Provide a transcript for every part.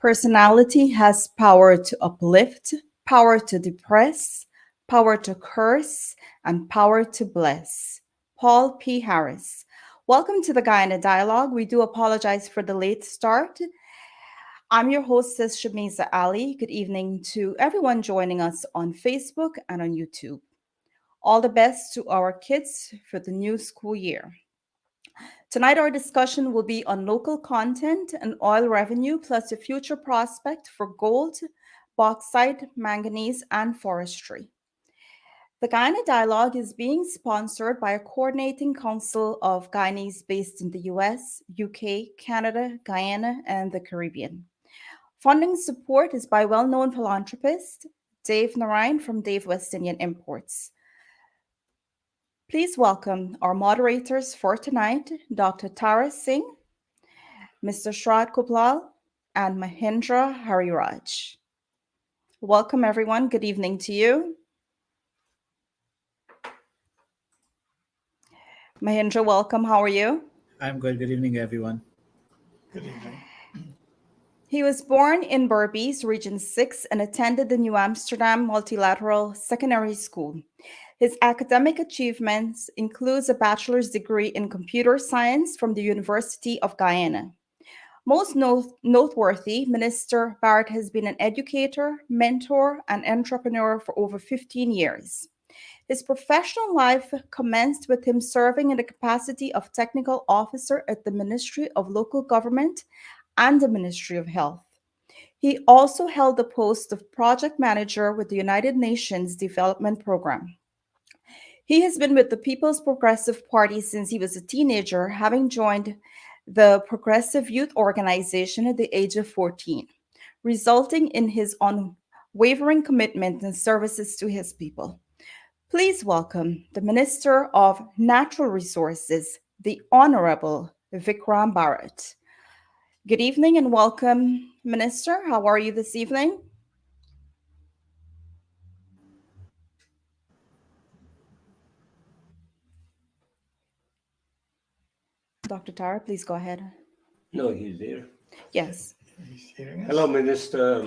Personality has power to uplift, power to depress, power to curse, and power to bless. Paul P. Harris. Welcome to the Guyana Dialogue. We do apologize for the late start. I'm your hostess, Shamiza Ali. Good evening to everyone joining us on Facebook and on YouTube. All the best to our kids for the new school year. Tonight, our discussion will be on local content and oil revenue, plus the future prospect for gold, bauxite, manganese, and forestry. The Guyana Dialogue is being sponsored by a coordinating council of Guyanese based in the US, UK, Canada, Guyana, and the Caribbean. Funding support is by well-known philanthropist Dave Narayan from Dave West Indian Imports. Please welcome our moderators for tonight, Dr. Tara Singh, Mr. Shrat Kuplal, and Mahendra Hariraj. Welcome, everyone. Good evening to you. Mahendra, welcome. How are you? I'm good. Good evening, everyone. Good evening. He was born in Berbice, Region 6, and attended the New Amsterdam Multilateral Secondary School. His academic achievements includes a bachelor's degree in computer science from the University of Guyana. Most noteworthy, Minister Bharrat has been an educator, mentor, and entrepreneur for over 15 years. His professional life commenced with him serving in the capacity of technical officer at the Ministry of Local Government and the Ministry of Health. He also held the post of project manager with the United Nations Development Program. He has been with the People's Progressive Party since he was a teenager, having joined the Progressive Youth Organization at the age of 14, resulting in his unwavering commitment and services to his people. Please welcome the Minister of Natural Resources, the Honorable Vickram Bharrat. Good evening and welcome, Minister. How are you this evening? Dr. Tara, please go ahead. No, he's there. Yes. He's hearing us. Hello, Minister.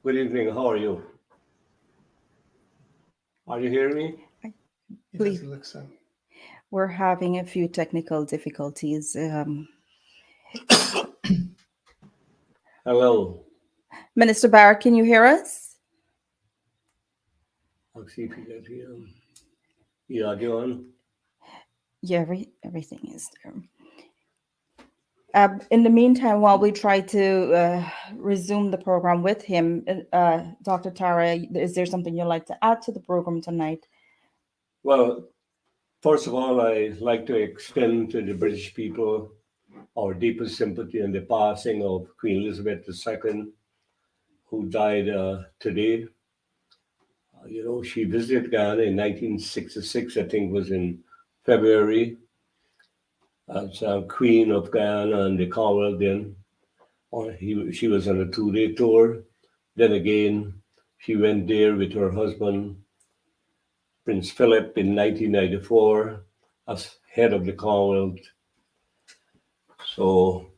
Good evening. How are you? Are you hearing me? It Please. doesn't look so. We're having a few technical difficulties. Hello. Minister Bharrat, can you hear us? I'll see if you can hear him. The audio on? Yeah, everything is there. In the meantime, while we try to resume the program with him, Dr. Tara, is there something you'd like to add to the program tonight? Well, first of all, I'd like to extend to the British people our deepest sympathy in the passing of Queen Elizabeth II, who died today. She visited Guyana in 1966, I think was in February, as Queen of Guyana and the Commonwealth then. She was on a 2-day tour. Then again, she went there with her husband, Prince Philip, in 1994 as head of the Commonwealth. So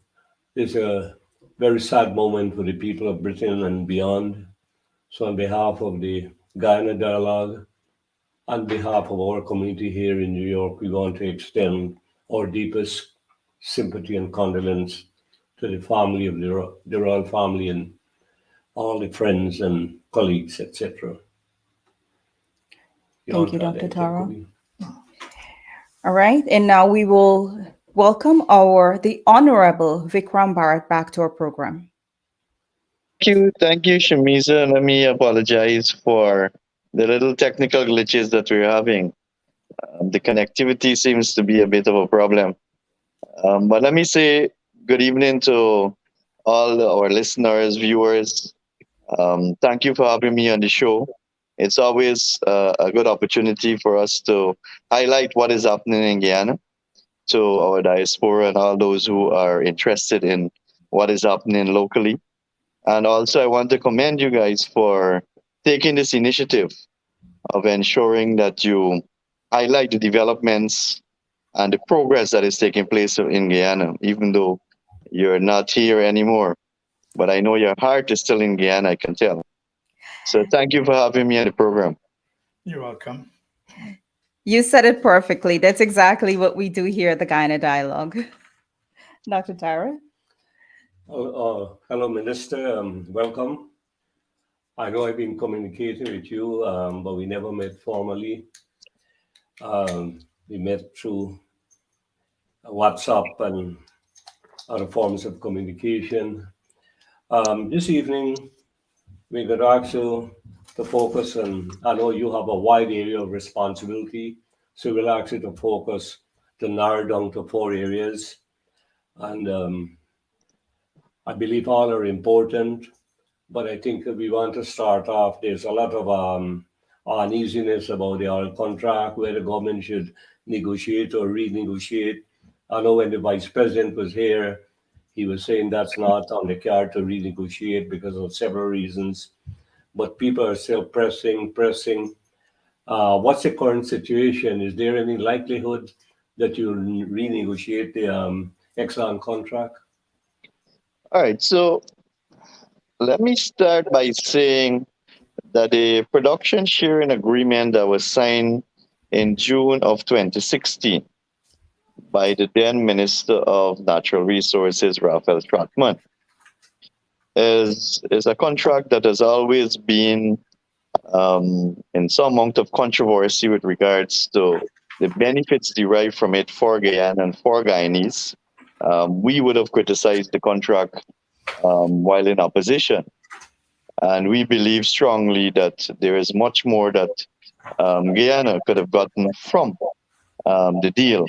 it's a very sad moment for the people of Britain and beyond. So on behalf of the Guyana Dialogue, on behalf of our community here in New York, we want to extend our deepest sympathy and condolence to the family of the royal family and all the friends and colleagues, etc. Thank you, Dr. Tara. All right, and now we will welcome the Honorable Vickram Bharrat back to our program. Thank you, Shamiza. Let me apologize for the little technical glitches that we're having. The connectivity seems to be a bit of a problem. But let me say good evening to all our listeners, viewers. Thank you for having me on the show. It's always a good opportunity for us to highlight what is happening in Guyana to our diaspora and all those who are interested in what is happening locally. And also, I want to commend you guys for taking this initiative of ensuring that you highlight the developments and the progress that is taking place in Guyana, even though you're not here anymore. but I know your heart is still in Guyana, I can tell. So thank you for having me on the program. You're welcome. You said it perfectly. That's exactly what we do here at the Guyana Dialogue. Dr. Tyra? Hello, Minister. Welcome. I know I've been communicating with you, but we never met formally. We met through WhatsApp and other forms of communication. This evening, we're going to ask you to focus on, I know you have a wide area of responsibility, so we'll ask you to focus, to narrow down to 4 areas. And I believe all are important, but I think we want to start off. There's a lot of uneasiness about the oil contract, where the government should negotiate or renegotiate. I know when the vice president was here, he was saying that's not on the card to renegotiate because of several reasons. But people are still pressing. What's the current situation? Is there any likelihood that you'll renegotiate the Exxon contract? All right, so let me start by saying that the production sharing agreement that was signed in June of 2016 by the then Minister of Natural Resources, Raphael Stratman, is a contract that has always been in some amount of controversy with regards to the benefits derived from it for Guyana and for Guyanese. We would have criticized the contract while in opposition. And we believe strongly that there is much more that Guyana could have gotten from the deal.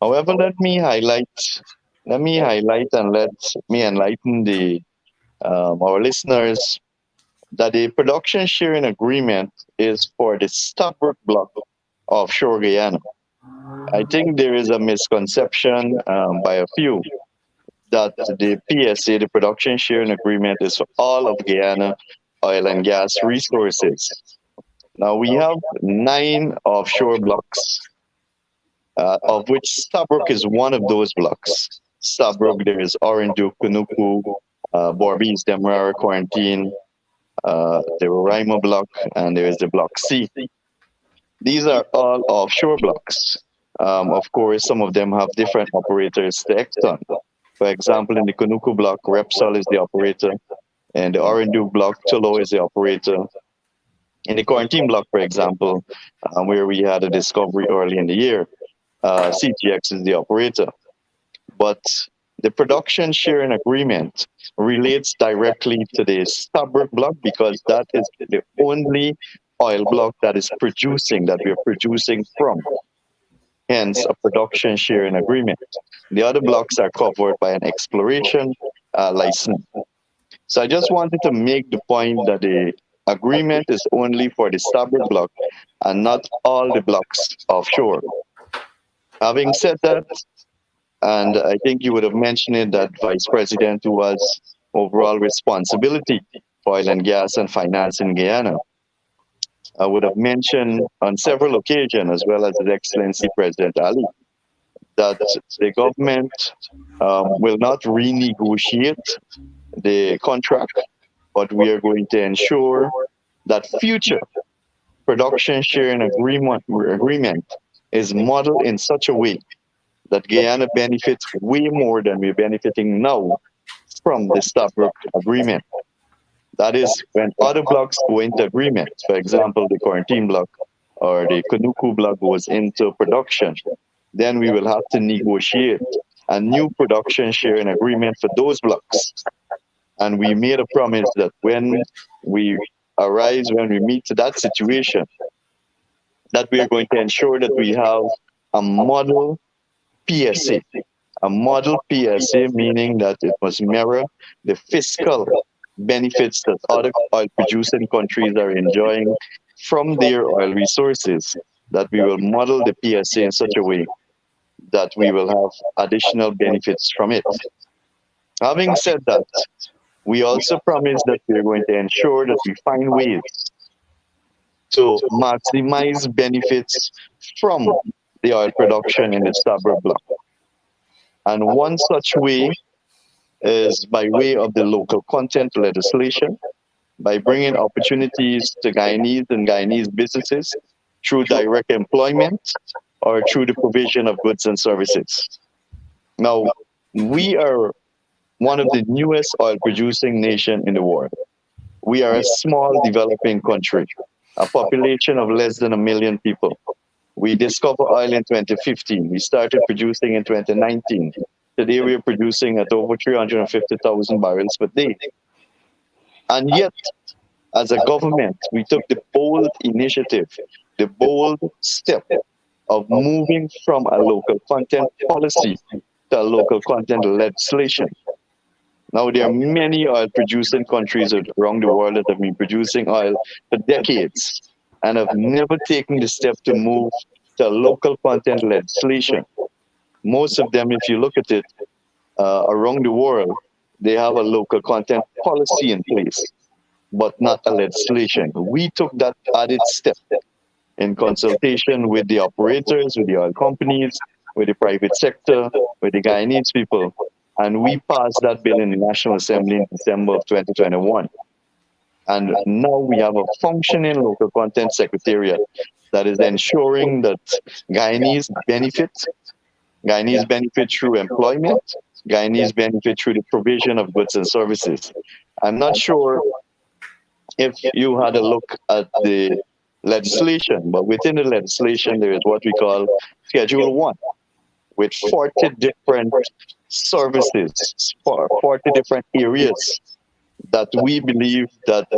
However, let me highlight and let me enlighten our listeners that the production sharing agreement is for the Stabroek Block offshore Guyana. I think there is a misconception by a few that the PSA, the production sharing agreement, is for all of Guyana oil and gas resources. Now we have 9 offshore blocks, of which Stabroek is one of those blocks. Stabroek, there is Orinduik, Kunuku, Borbees, Demerara, Quarantine, the Roraima block, and there is the block C. These are all offshore blocks. Of course, some of them have different operators to Exxon. For example, in the Kunuku block, Repsol is the operator, and the Orinduik block, Tullow is the operator. In the Quarantine block, for example, where we had a discovery early in the year, CGX is the operator. But the production sharing agreement relates directly to the Stabroek block because that is the only oil block that is producing, that we are producing from. Hence, a production sharing agreement. The other blocks are covered by an exploration license. So I just wanted to make the point that the agreement is only for the Stabroek block and not all the blocks offshore. Having said that, and I think you would have mentioned it, that Vice President who has overall responsibility for oil and gas and finance in Guyana, I would have mentioned on several occasions, as well as His Excellency President Ali, that the government will not renegotiate the contract, but we are going to ensure that future production sharing agreement is modeled in such a way that Guyana benefits way more than we're benefiting now from the Stabroek agreement. That is, when other blocks go into agreement, for example, the Quarantine block or the Kunuku block goes into production, then we will have to negotiate a new production sharing agreement for those blocks. And we made a promise that when we meet to that situation, that we are going to ensure that we have a model PSA. A model PSA meaning that it must mirror the fiscal benefits that other oil producing countries are enjoying from their oil resources, that we will model the PSA in such a way that we will have additional benefits from it. Having said that, we also promise that we're going to ensure that we find ways to maximize benefits from the oil production in the Stabroek block. And one such way is by way of the local content legislation, by bringing opportunities to Guyanese and Guyanese businesses through direct employment or through the provision of goods and services. Now, we are one of the newest oil producing nation in the world. We are a small developing country, a population of less than 1 million people. We discovered oil in 2015. We started producing in 2019. Today we're producing at over 350,000 barrels per day. And yet, as a government, we took the bold initiative, the bold step of moving from a local content policy to a local content legislation. Now, there are many oil producing countries around the world that have been producing oil for decades and have never taken the step to move to local content legislation. Most of them, if you look at it around the world, they have a local content policy in place, but not a legislation. We took that added step in consultation with the operators, with the oil companies, with the private sector, with the Guyanese people, and we passed that bill in the National Assembly in December of 2021. And now we have a functioning local content secretariat that is ensuring that Guyanese benefit through employment, Guyanese benefit through the provision of goods and services. I'm not sure if you had a look at the legislation, but within the legislation, there is what we call Schedule 1, with 40 different services, 40 different areas that we believe that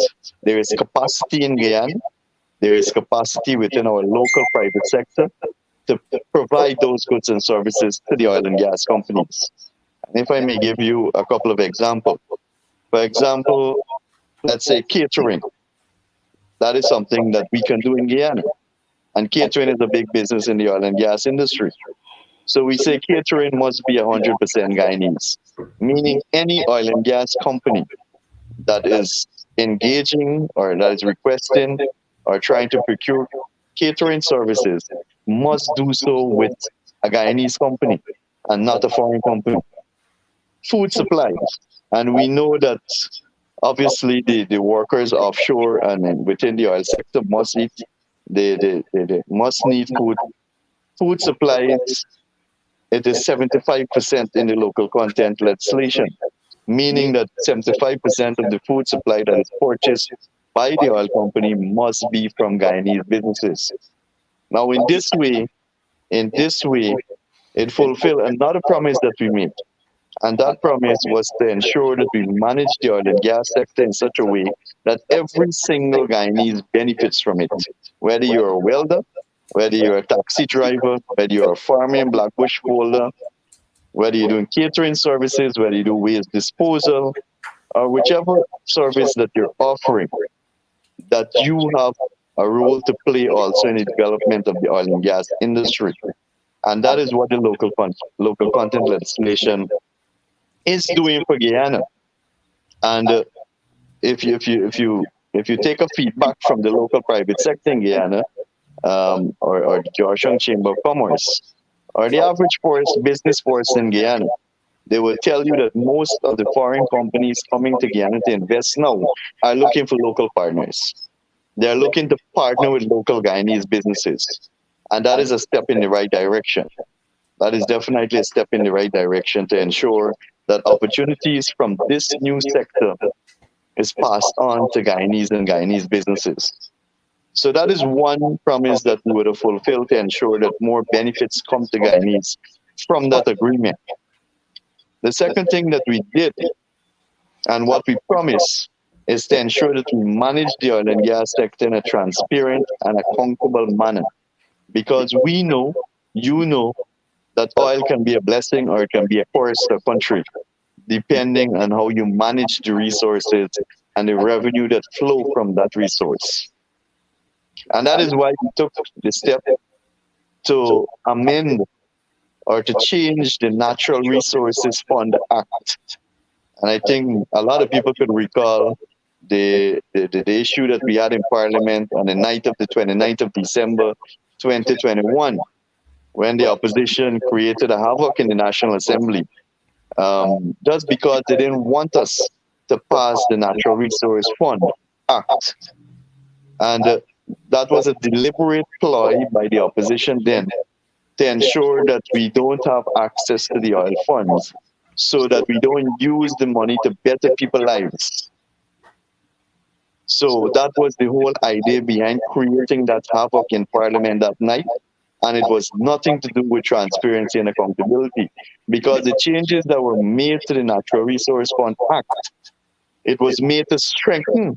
there is capacity in Guyana, there is capacity within our local private sector to provide those goods and services to the oil and gas companies. And if I may give you a couple of examples. For example, let's say catering. That is something that we can do in Guyana. And catering is a big business in the oil and gas industry. So we say catering must be 100% Guyanese, meaning any oil and gas company that is engaging or that is requesting or trying to procure catering services must do so with a Guyanese company and not a foreign company. Food supplies. And we know that obviously the workers offshore and within the oil sector must eat, they must need food. Food supplies, it is 75% in the local content legislation, meaning that 75% of the food supply that is purchased by the oil company must be from Guyanese businesses. Now, in this way, it fulfilled another promise that we made. And that promise was to ensure that we manage the oil and gas sector in such a way that every single Guyanese benefits from it. Whether you're a welder, whether you're a taxi driver, whether you're a farming black bush folder, whether you're doing catering services, whether you do waste disposal, or whichever service that you're offering, that you have a role to play also in the development of the oil and gas industry. And that is what the local content legislation is doing for Guyana. And if you take a feedback from the local private sector in Guyana, or the Georgetown Chamber of Commerce, or the average business force in Guyana, they will tell you that most of the foreign companies coming to Guyana to invest now are looking for local partners. They're looking to partner with local Guyanese businesses. And that is a step in the right direction. That is definitely a step in the right direction to ensure that opportunities from this new sector is passed on to Guyanese and Guyanese businesses. So that is one promise that we would have fulfilled to ensure that more benefits come to Guyanese from that agreement. The second thing that we did and what we promised is to ensure that we manage the oil and gas sector in a transparent and accountable manner. Because we know, you know, that oil can be a blessing or it can be a curse to a country, depending on how you manage the resources and the revenue that flow from that resource. And that is why we took the step to amend or to change the Natural Resources Fund Act. And I think a lot of people could recall the issue that we had in Parliament on the night of the 29th of December 2021, when the opposition created a havoc in the National Assembly just because they didn't want us to pass the Natural Resource Fund Act. And that was a deliberate ploy by the opposition then to ensure that we don't have access to the oil funds, so that we don't use the money to better people's lives. So that was the whole idea behind creating that havoc in Parliament that night. And it was nothing to do with transparency and accountability, because the changes that were made to the Natural Resource Fund Act, it was made to strengthen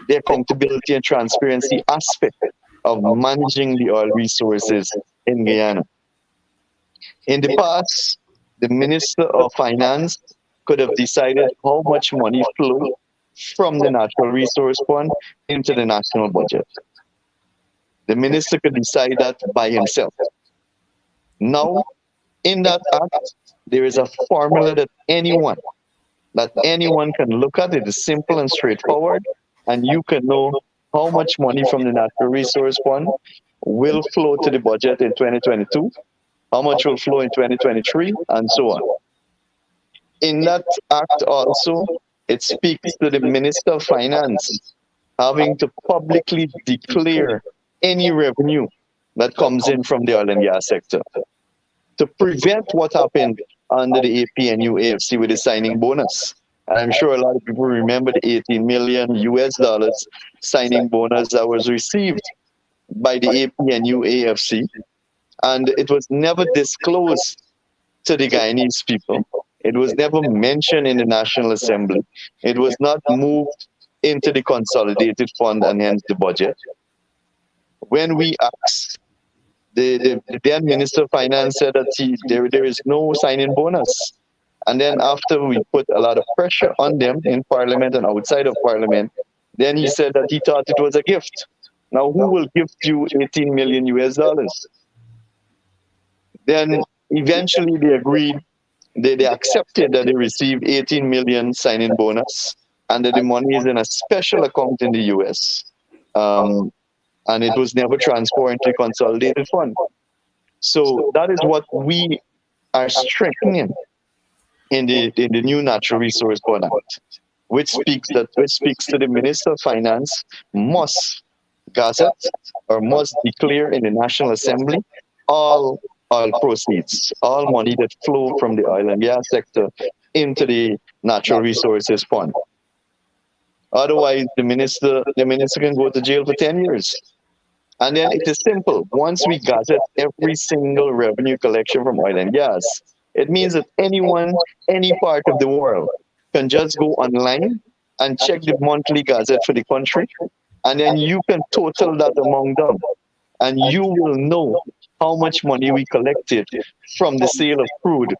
the accountability and transparency aspect of managing the oil resources in Guyana. In the past, the Minister of Finance could have decided how much money flow from the Natural Resource Fund into the national budget. The minister could decide that by himself. Now, in that act, there is a formula that anyone can look at. It is simple and straightforward, and you can know how much money from the Natural Resource Fund will flow to the budget in 2022, how much will flow in 2023, and so on. In that act also, it speaks to the Minister of Finance having to publicly declare any revenue that comes in from the oil and gas sector, to prevent what happened under the APNU AFC with the signing bonus. And I'm sure a lot of people remember the 18 million US dollars signing bonus that was received by the APNU AFC. And it was never disclosed to the Guyanese people. It was never mentioned in the National Assembly. It was not moved into the consolidated fund and hence the budget. When we asked, the then Minister of Finance said that there is no signing bonus. And then after we put a lot of pressure on them in Parliament and outside of Parliament, then he said that he thought it was a gift. Now, who will gift you 18 million US dollars? Then eventually they agreed, they accepted that they received 18 million signing bonus and that the money is in a special account in the US. And it was never transferred into the consolidated fund. So that is what we are strengthening in the new Natural Resource Fund Act, which speaks to the Minister of Finance must gazette or must declare in the National Assembly all oil proceeds, all money that flow from the oil and gas sector into the Natural Resources Fund. Otherwise, the minister can go to jail for 10 years. And then it is simple. Once we gazette every single revenue collection from oil and gas, it means that anyone, any part of the world can just go online and check the monthly gazette for the country, and then you can total that among them, and you will know how much money we collected from the sale of crude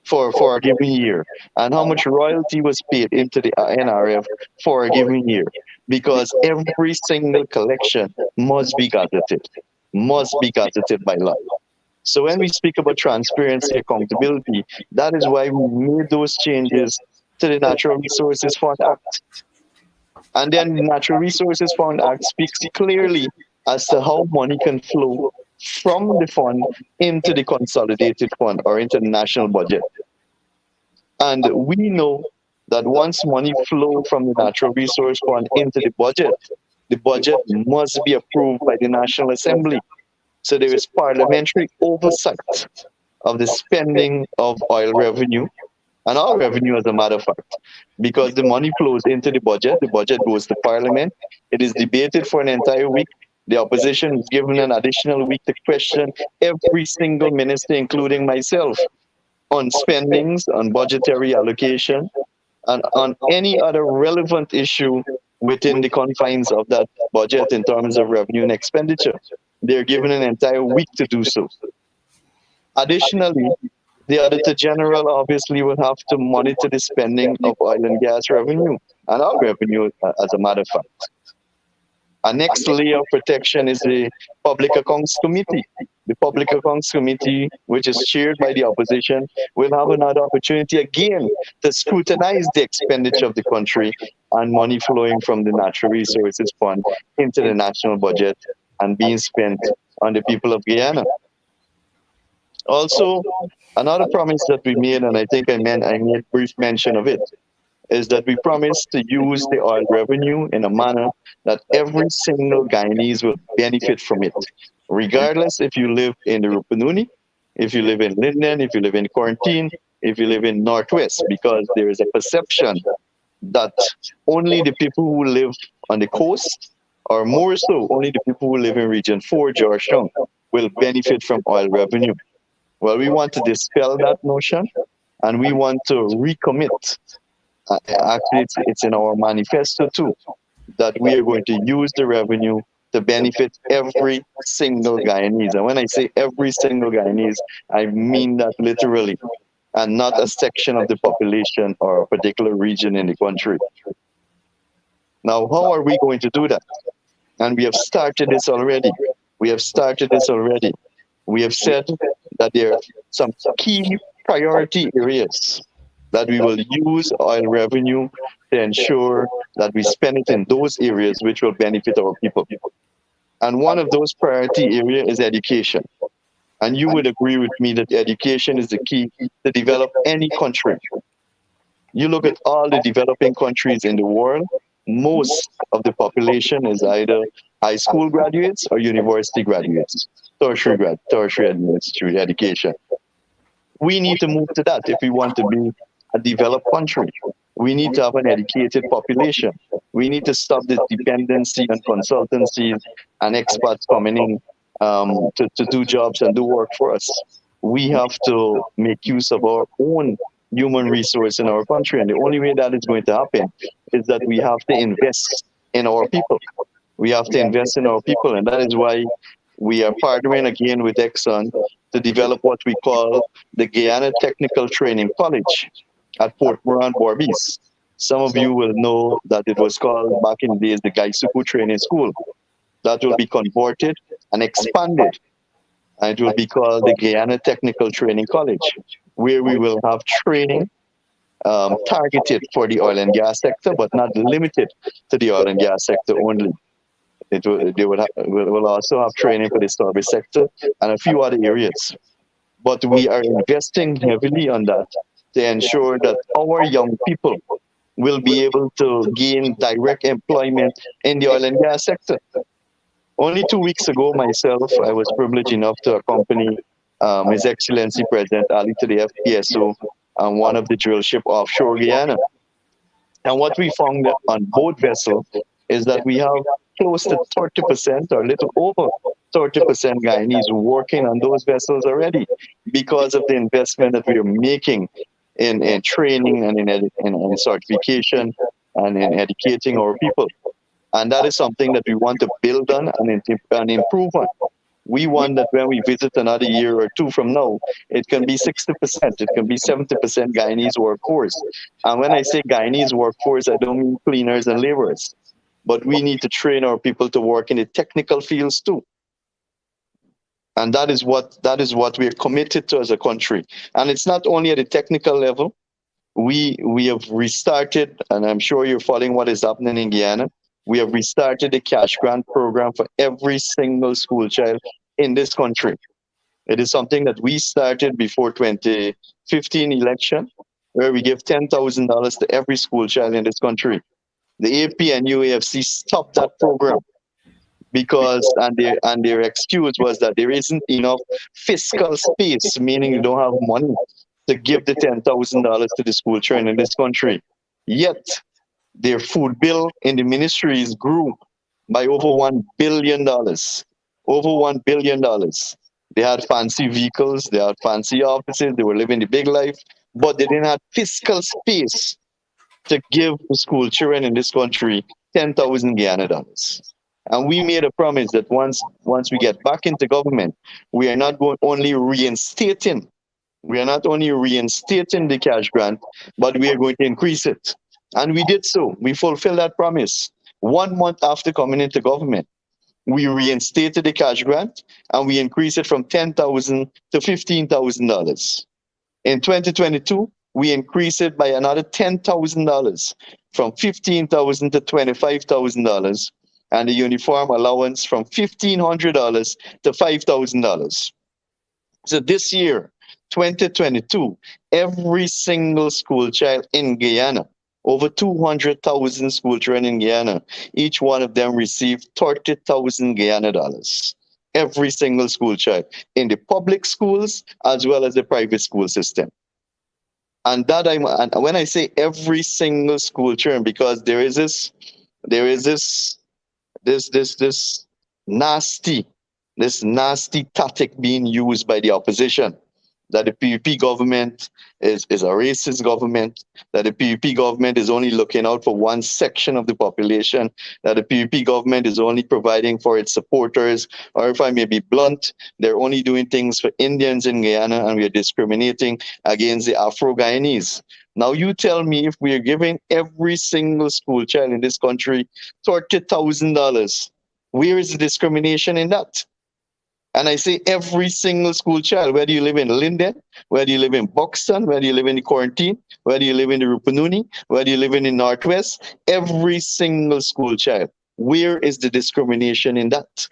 for a given year, and how much royalty was paid into the NRF for a given year, because every single collection must be gazetted by law. So when we speak about transparency, accountability, that is why we made those changes to the Natural Resources Fund Act. And then the Natural Resources Fund Act speaks clearly as to how money can flow from the fund into the consolidated fund or into the national budget. And we know that once money flows from the Natural Resource Fund into the budget must be approved by the National Assembly. So there is parliamentary oversight of the spending of oil revenue and all revenue, as a matter of fact, because the money flows into the budget goes to Parliament, it is debated for an entire week. The opposition is given an additional week to question every single minister, including myself, on spendings, on budgetary allocation, and on any other relevant issue within the confines of that budget in terms of revenue and expenditure. They're given an entire week to do so. Additionally, the Auditor General obviously will have to monitor the spending of oil and gas revenue and our revenue, as a matter of fact. Our next layer of protection is the Public Accounts Committee. The Public Accounts Committee, which is chaired by the opposition, will have another opportunity again to scrutinize the expenditure of the country and money flowing from the Natural Resources Fund into the national budget and being spent on the people of Guyana. Also, Another promise that we made, and I think I made brief mention of it, is that we promise to use the oil revenue in a manner that every single Guyanese will benefit from it, regardless if you live in the Rupununi, if you live in Linden, if you live in Quarantine, if you live in Northwest, because there is a perception that only the people who live on the coast, or more so, only the people who live in Region 4, Georgetown, will benefit from oil revenue. Well, we want to dispel that notion and we want to recommit. Actually, it's in our manifesto too, that we are going to use the revenue to benefit every single Guyanese. And when I say every single Guyanese, I mean that literally, and not a section of the population or a particular region in the country. Now, how are we going to do that? And we have started this already. We have started this already. We have said that there are some key priority areas that we will use oil revenue to ensure that we spend it in those areas which will benefit our people. And one of those priority areas is education. And you would agree with me that education is the key to develop any country. You look at all the developing countries in the world, most of the population is either high school graduates or university graduates, tertiary education. We need to move to that if we want to be a developed country. We need to have an educated population. We need to stop this dependency on consultancies and expats coming in to do jobs and do work for us. We have to make use of our own human resource in our country. And the only way that is going to happen is that we have to invest in our people. We have to invest in our people. And that is why we are partnering again with Exxon to develop what we call the Guyana Technical Training College at Port Moran, Berbice. Some of you will know that it was called back in the days the Gaisuku Training School. That will be converted and expanded. And it will be called the Guyana Technical Training College, where we will have training targeted for the oil and gas sector, but not limited to the oil and gas sector only. Will also have training for the service sector and a few other areas. But we are investing heavily on that to ensure that our young people will be able to gain direct employment in the oil and gas sector. Only 2 weeks ago, myself, I was privileged enough to accompany His Excellency President Ali to the FPSO on one of the drill ship offshore Guyana. And what we found on both vessels is that we have close to 30% or a little over 30% Guyanese working on those vessels already because of the investment that we are making in training and in certification and in educating our people. And that is something that we want to build on and improve on. We want that when we visit another year or two from now, it can be 60%, it can be 70% Guyanese workforce. And when I say Guyanese workforce, I don't mean cleaners and laborers. But we need to train our people to work in the technical fields too. And that is what we're committed to as a country. And it's not only at the technical level. We have restarted, and I'm sure you're following what is happening in Guyana. We have restarted the cash grant program for every single school child in this country. It is something that we started before 2015 election, where we give $10,000 to every school child in this country. The AP and UAFC stopped that program because their excuse was that there isn't enough fiscal space, meaning you don't have money to give the $10,000 to the school children in this country. Yet their food bill in the ministries grew by over $1 billion. Over $1 billion. They had fancy vehicles, they had fancy offices, they were living the big life, but they didn't have fiscal space to give the school children in this country 10,000 Guyana dollars. And we made a promise that once we get back into government, we are not only reinstating the cash grant, but we are going to increase it. And we did so. We fulfilled that promise. 1 month after coming into government, we reinstated the cash grant and we increased it from $10,000 to $15,000. In 2022, we increased it by another $10,000 from $15,000 to $25,000, and the uniform allowance from $1,500 to $5,000. So this year, 2022, every single school child in Guyana, over 200,000 school children in Guyana, each one of them received 30,000 Guyana dollars. Every single school child in the public schools as well as the private school system. And when I say every single school children, because there is this nasty, this nasty tactic being used by the opposition, that the PUP government is a racist government, that the PUP government is only looking out for one section of the population, that the PUP government is only providing for its supporters, or if I may be blunt, they're only doing things for Indians in Guyana and we're discriminating against the Afro-Guyanese. Now you tell me, if we are giving every single school child in this country $30,000, where is the discrimination in that? And I say every single school child, whether you live in Linden, whether you live in Buxton, whether you live in the Quarantine, whether you live in the Rupununi, whether you live in the Northwest, every single school child, where is the discrimination in that?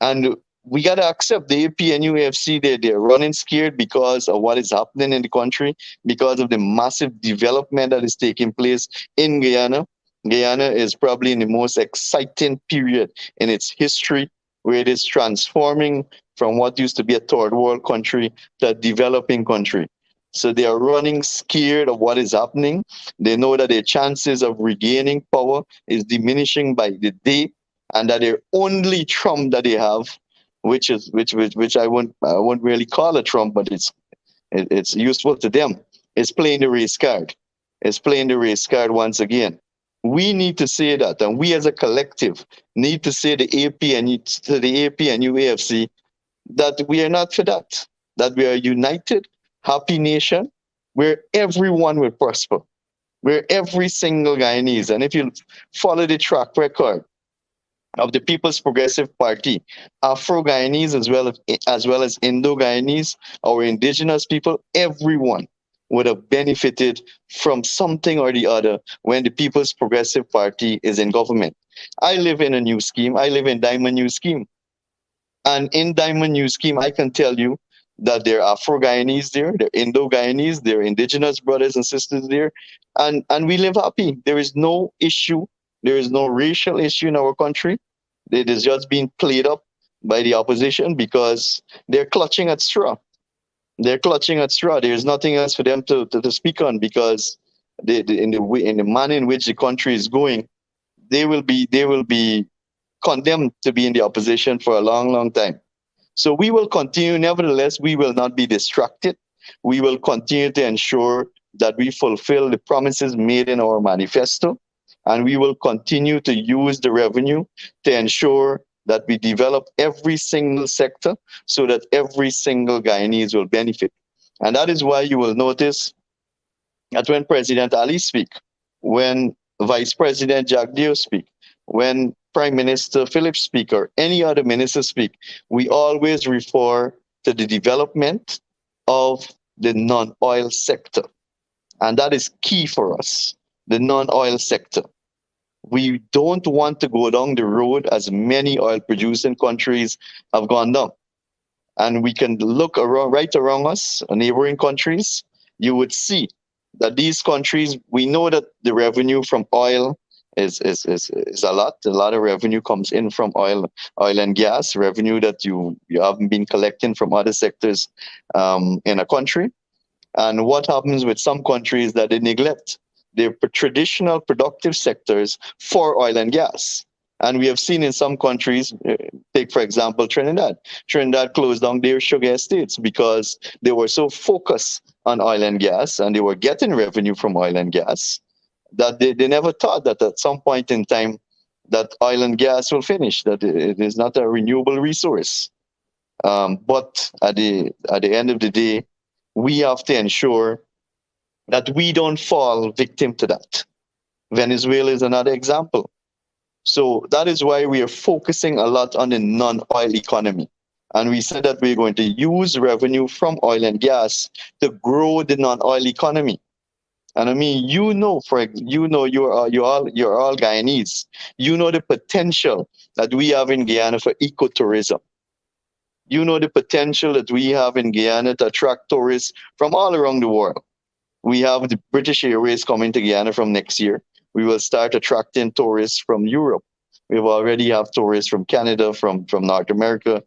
And we got to accept the AP and UAFC, they're running scared because of what is happening in the country, because of the massive development that is taking place in Guyana. Guyana is probably in the most exciting period in its history, where it is transforming from what used to be a third world country to a developing country. So they are running scared of what is happening. They know that their chances of regaining power is diminishing by the day, and that their only trump that they have, which I won't really call a trump, but it's useful to them, is playing the race card. It's playing the race card once again. We need to say that, and we as a collective need to say to the AP and UAFC that we are not for that. That we are a united, happy nation where everyone will prosper, where every single Guyanese, and if you follow the track record of the People's Progressive Party, Afro-Guyanese as well as Indo-Guyanese, our indigenous people, everyone would have benefited from something or the other when the People's Progressive Party is in government. I live in a new scheme. I live in Diamond New Scheme. And in Diamond New Scheme, I can tell you that there are Afro-Guyanese there, there are Indo-Guyanese, there are indigenous brothers and sisters there, and we live happy. There is no issue. There is no racial issue in our country. It is just being played up by the opposition because they're clutching at straw. They're clutching at straw. There's nothing else for them to speak on, because in the manner in which the country is going, they will be condemned to be in the opposition for a long, long time. So we will continue. Nevertheless, we will not be distracted. We will continue to ensure that we fulfill the promises made in our manifesto, and we will continue to use the revenue to ensure that we develop every single sector so that every single Guyanese will benefit. And that is why you will notice that when President Ali speak, when Vice President Jack Deo speak, when Prime Minister Phillips speak, or any other minister speak, we always refer to the development of the non-oil sector. And that is key for us, the non-oil sector. We don't want to go down the road as many oil-producing countries have gone down. And we can look around, right around us, neighboring countries. You would see that these countries, we know that the revenue from oil is a lot. A lot of revenue comes in from oil and gas, revenue that you haven't been collecting from other sectors in a country. And what happens with some countries that they neglect their traditional productive sectors for oil and gas. And we have seen in some countries, take for example Trinidad. Trinidad closed down their sugar estates because they were so focused on oil and gas, and they were getting revenue from oil and gas, that they never thought that at some point in time that oil and gas will finish, that it is not a renewable resource. But at the end of the day, we have to ensure that we don't fall victim to that. Venezuela is another example. So that is why we are focusing a lot on the non-oil economy. And we said that we're going to use revenue from oil and gas to grow the non-oil economy. And I mean, you're all Guyanese. You know the potential that we have in Guyana for ecotourism. You know the potential that we have in Guyana to attract tourists from all around the world. We have the British Airways coming to Guyana from next year. We will start attracting tourists from Europe. We already have tourists from Canada, from North America,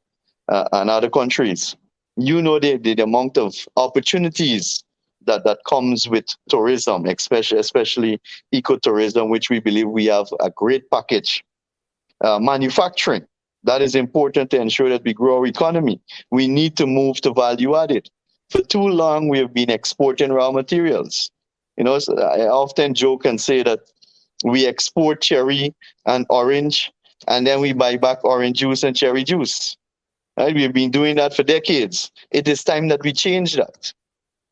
and other countries. You know the amount of opportunities that comes with tourism, especially ecotourism, which we believe we have a great package. Manufacturing, that is important to ensure that we grow our economy. We need to move to value added. For too long, we have been exporting raw materials. So I often joke and say that we export cherry and orange, and then we buy back orange juice and cherry juice. Right? We've been doing that for decades. It is time that we change that.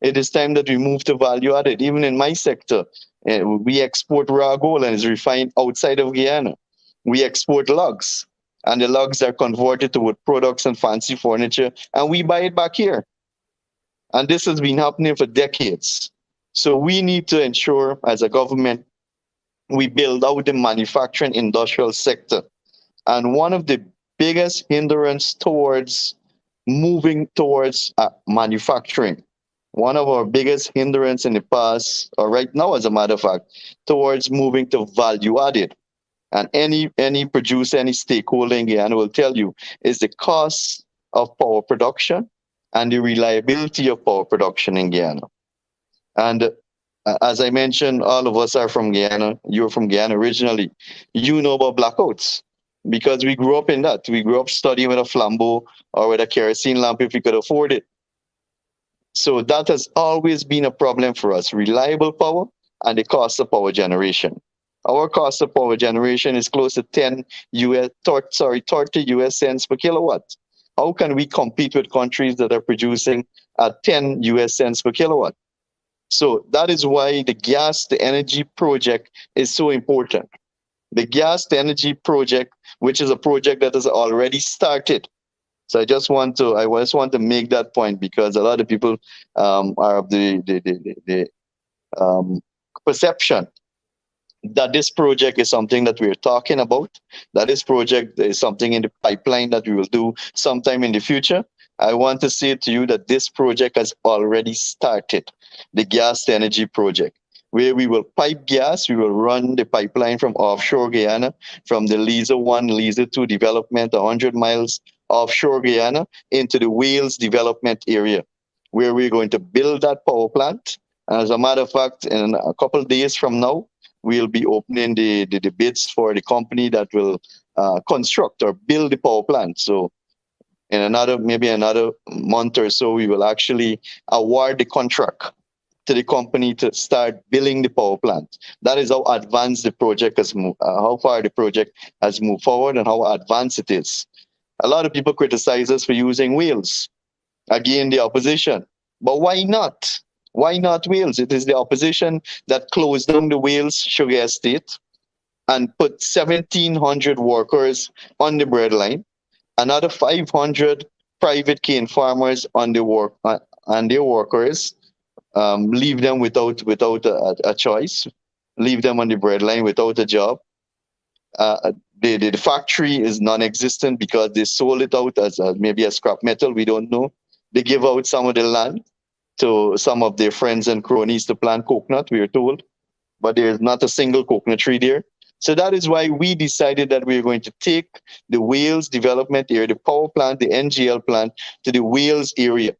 It is time that we move to value added. Even in my sector, we export raw gold and it's refined outside of Guyana. We export logs, and the logs are converted to wood products and fancy furniture, and we buy it back here. And this has been happening for decades. So we need to ensure, as a government, we build out the manufacturing industrial sector. And one of the biggest hindrance towards moving towards manufacturing, one of our biggest hindrance in the past, or right now, as a matter of fact, towards moving to value added. And any producer, any stakeholder in Guyana will tell you is the cost of power production and the reliability of power production in Guyana. And as I mentioned, all of us are from Guyana. You're from Guyana originally. You know about blackouts because we grew up in that. We grew up studying with a flambeau or with a kerosene lamp if we could afford it. So that has always been a problem for us, reliable power and the cost of power generation. Our cost of power generation is close to 30 US cents per kilowatt. How can we compete with countries that are producing at 10 US cents per kilowatt? So that is why the gas to energy project is so important. The gas to energy project, which is a project that has already started. So I just want to make that point because a lot of people are of the perception that this project is something that we're talking about, that this project is something in the pipeline that we will do sometime in the future. I want to say to you that this project has already started, the gas to energy project, where we will pipe gas, we will run the pipeline from offshore Guyana, from the Liza 1, Liza 2 development, 100 miles offshore Guyana, into the Wales development area, where we're going to build that power plant. And as a matter of fact, in a couple of days from now, we'll be opening the bids for the company that will construct or build the power plant. So in maybe another month or so, we will actually award the contract to the company to start building the power plant. That is how advanced the project has moved, how far the project has moved forward and how advanced it is. A lot of people criticize us for using whales. Again, the opposition. But why not? Why not Wales? It is the opposition that closed down the Wales sugar estate and put 1,700 workers on the breadline, another 500 private cane farmers on the work and their workers, leave them without a choice, leave them on the breadline without a job. The factory is non-existent because they sold it out as maybe a scrap metal. We don't know. They give out some of the land to some of their friends and cronies to plant coconut, we are told, but there is not a single coconut tree there. So that is why we decided that we are going to take the Wales development area, the power plant, the NGL plant, to the Wales area,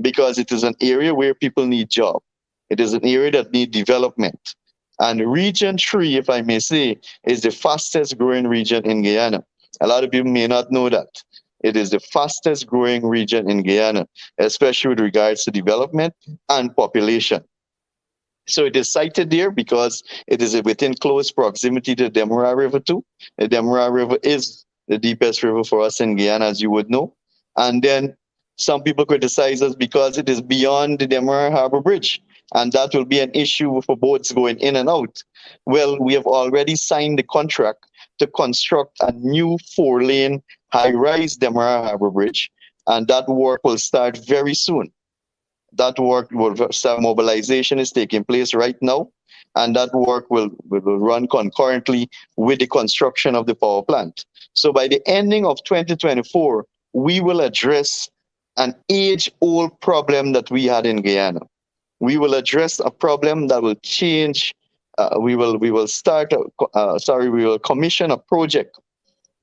because it is an area where people need job. It is an area that needs development. And Region 3, if I may say, is the fastest growing region in Guyana. A lot of people may not know that. It is the fastest growing region in Guyana, especially with regards to development and population. So it is cited there because it is within close proximity to the Demerara River too. The Demerara River is the deepest river for us in Guyana, as you would know. And then some people criticize us because it is beyond the Demerara Harbor Bridge, and that will be an issue for boats going in and out. Well, we have already signed the contract to construct a new 4-lane high-rise Demerara Harbor Bridge, and that work will start very soon. That work will start, mobilization is taking place right now, and that work will run concurrently with the construction of the power plant. So by the ending of 2024, we will address an age-old problem that we had in Guyana. We will address a problem that will change. We will we will commission a project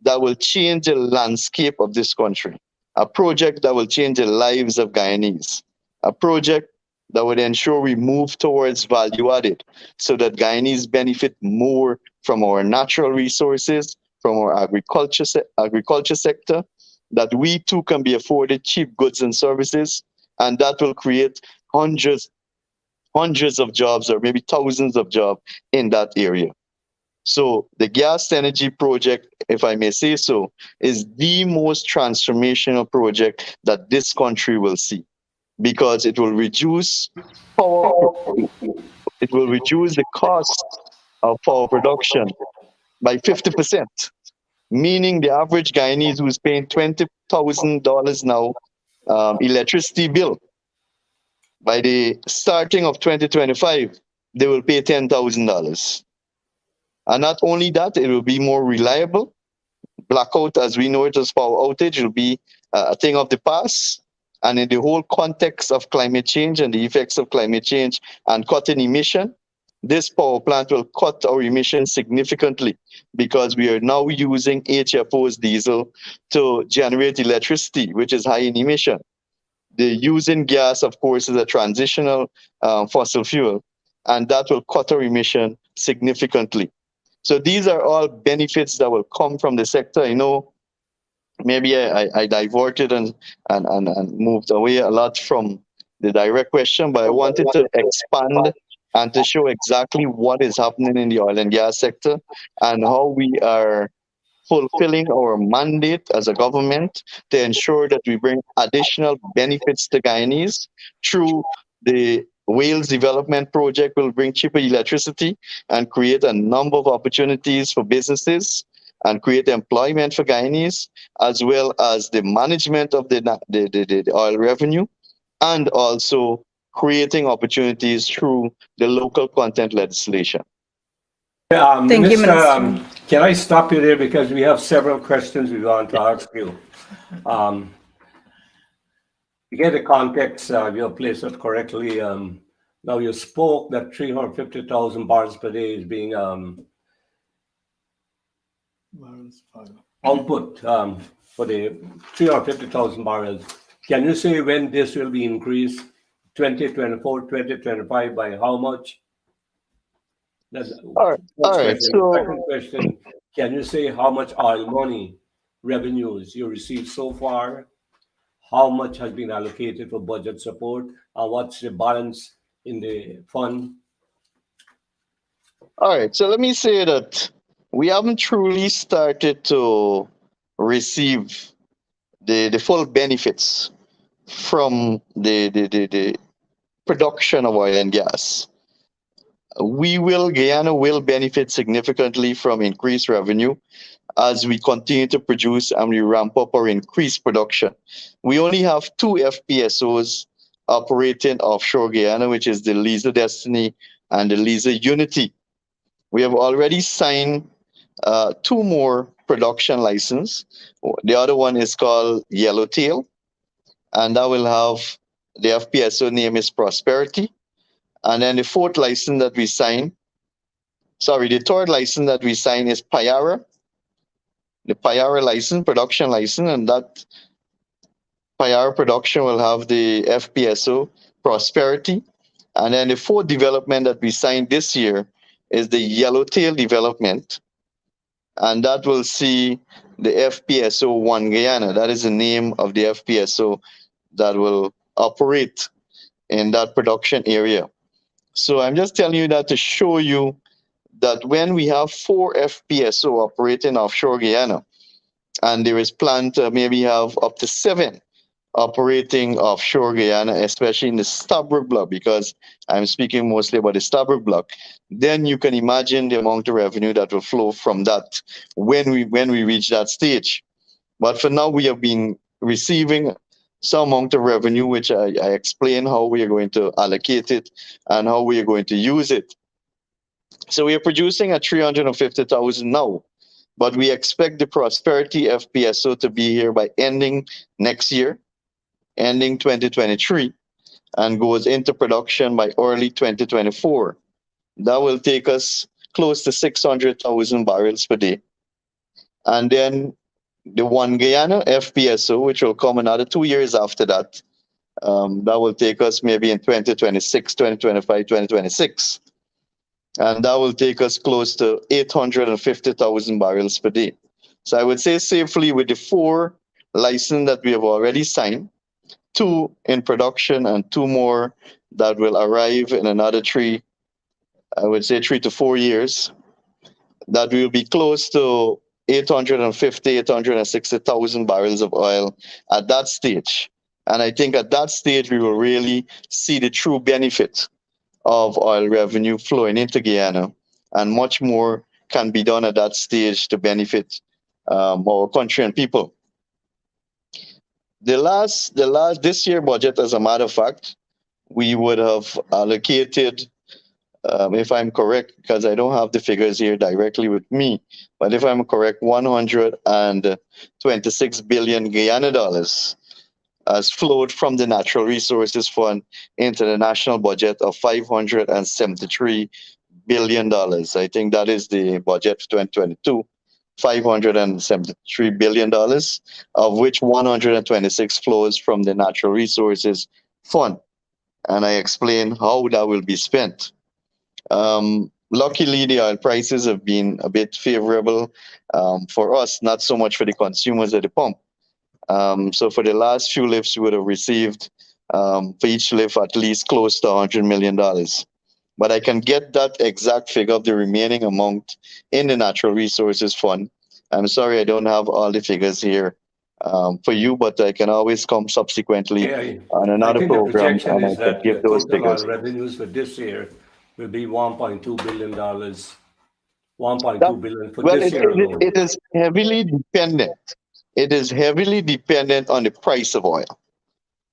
that will change the landscape of this country. A project that will change the lives of Guyanese. A project that would ensure we move towards value added so that Guyanese benefit more from our natural resources, from our agriculture sector, that we too can be afforded cheap goods and services, and that will create hundreds of jobs or maybe thousands of jobs in that area. So the gas energy project, if I may say so, is the most transformational project that this country will see, because it will reduce power, it will reduce the cost of power production by 50%, meaning the average Guyanese who's paying $20,000 now electricity bill, by the starting of 2025, they will pay $10,000. And not only that, it will be more reliable. Blackout, as we know it as power outage, will be a thing of the past. And in the whole context of climate change and the effects of climate change and cutting emission, this power plant will cut our emissions significantly, because we are now using HFO's diesel to generate electricity, which is high in emission. The using gas, of course, is a transitional fossil fuel, and that will cut our emission significantly. So these are all benefits that will come from the sector. I know maybe I diverted and moved away a lot from the direct question, but I wanted to expand and to show exactly what is happening in the oil and gas sector and how we are fulfilling our mandate as a government to ensure that we bring additional benefits to Guyanese through the Wales Development Project. Will bring cheaper electricity and create a number of opportunities for businesses and create employment for Guyanese, as well as the management of the oil revenue, and also creating opportunities through the local content legislation. Thank you, Minister, Minister. can I stop you there because we have several questions we want to ask you. To get the context, you have placed it correctly. Now you spoke that 350,000 barrels per day is being output for the 350,000 barrels. Can you say when this will be increased? 2024, 2025, by how much? That's All first right. question. So, Second question, can you say how much oil money revenues you received so far? How much has been allocated for budget support? And what's the balance in the fund? all right. So let me say that we haven't truly started to receive the full benefits from the production of oil and gas. Guyana will benefit significantly from increased revenue as we continue to produce and we ramp up our increased production. We only have two FPSOs operating offshore Guyana, which is the Liza Destiny and the Liza Unity. We have already signed two more production licenses. The other one is called Yellowtail, and that will have the FPSO name is Prosperity. And then the third license that we signed is Payara, the Payara license, production license, and that Payara production will have the FPSO Prosperity. And then the fourth development that we signed this year is the Yellowtail development, and that will see the FPSO 1 Guyana. That is the name of the FPSO that will operate in that production area. So I'm just telling you that to show you that when we have 4 FPSO operating offshore Guyana, and there is plan to maybe have up to 7 operating offshore Guyana, especially in the Stabroek Block, because I'm speaking mostly about the Stabroek Block, then you can imagine the amount of revenue that will flow from that when we reach that stage. But for now, we have been receiving some amount of revenue, which I explain how we are going to allocate it and how we are going to use it. So we are producing at 350,000 now. but we expect the Prosperity FPSO to be here by ending next year, ending 2023, and goes into production by early 2024. That will take us close to 600,000 barrels per day. And then the One Guyana FPSO, which will come another 2 years after that, that will take us maybe in 2026, 2025, 2026. And that will take us close to 850,000 barrels per day. So I would say safely with the 4 licenses that we have already signed, 2 in production and 2 more that will arrive in another 3, I would say 3 to 4 years, that will be close to 850, 860,000 barrels of oil at that stage. And I think at that stage, we will really see the true benefit of oil revenue flowing into Guyana, and much more can be done at that stage to benefit our country and people. This year budget, as a matter of fact, we would have allocated, if I'm correct, because I don't have the figures here directly with me, but if I'm correct, 126 billion Guyana dollars has flowed from the Natural Resources Fund into the national budget of $573 billion. I think that is the budget for 2022, $573 billion, of which 126 flows from the Natural Resources Fund. And I explain how that will be spent. Luckily, the oil prices have been a bit favorable for us, not so much for the consumers at the pump. So for the last few lifts, we would have received for each lift at least close to $100 million. But I can get that exact figure of the remaining amount in the Natural Resources Fund. I'm sorry I don't have all the figures here for you, but I can always come subsequently on I another think the program projection and I is can that give the those total oil figures. revenues for this year will be $1.2 billion, That, 1.2 billion for well, this year alone. it is heavily dependent. It is heavily dependent on the price of oil.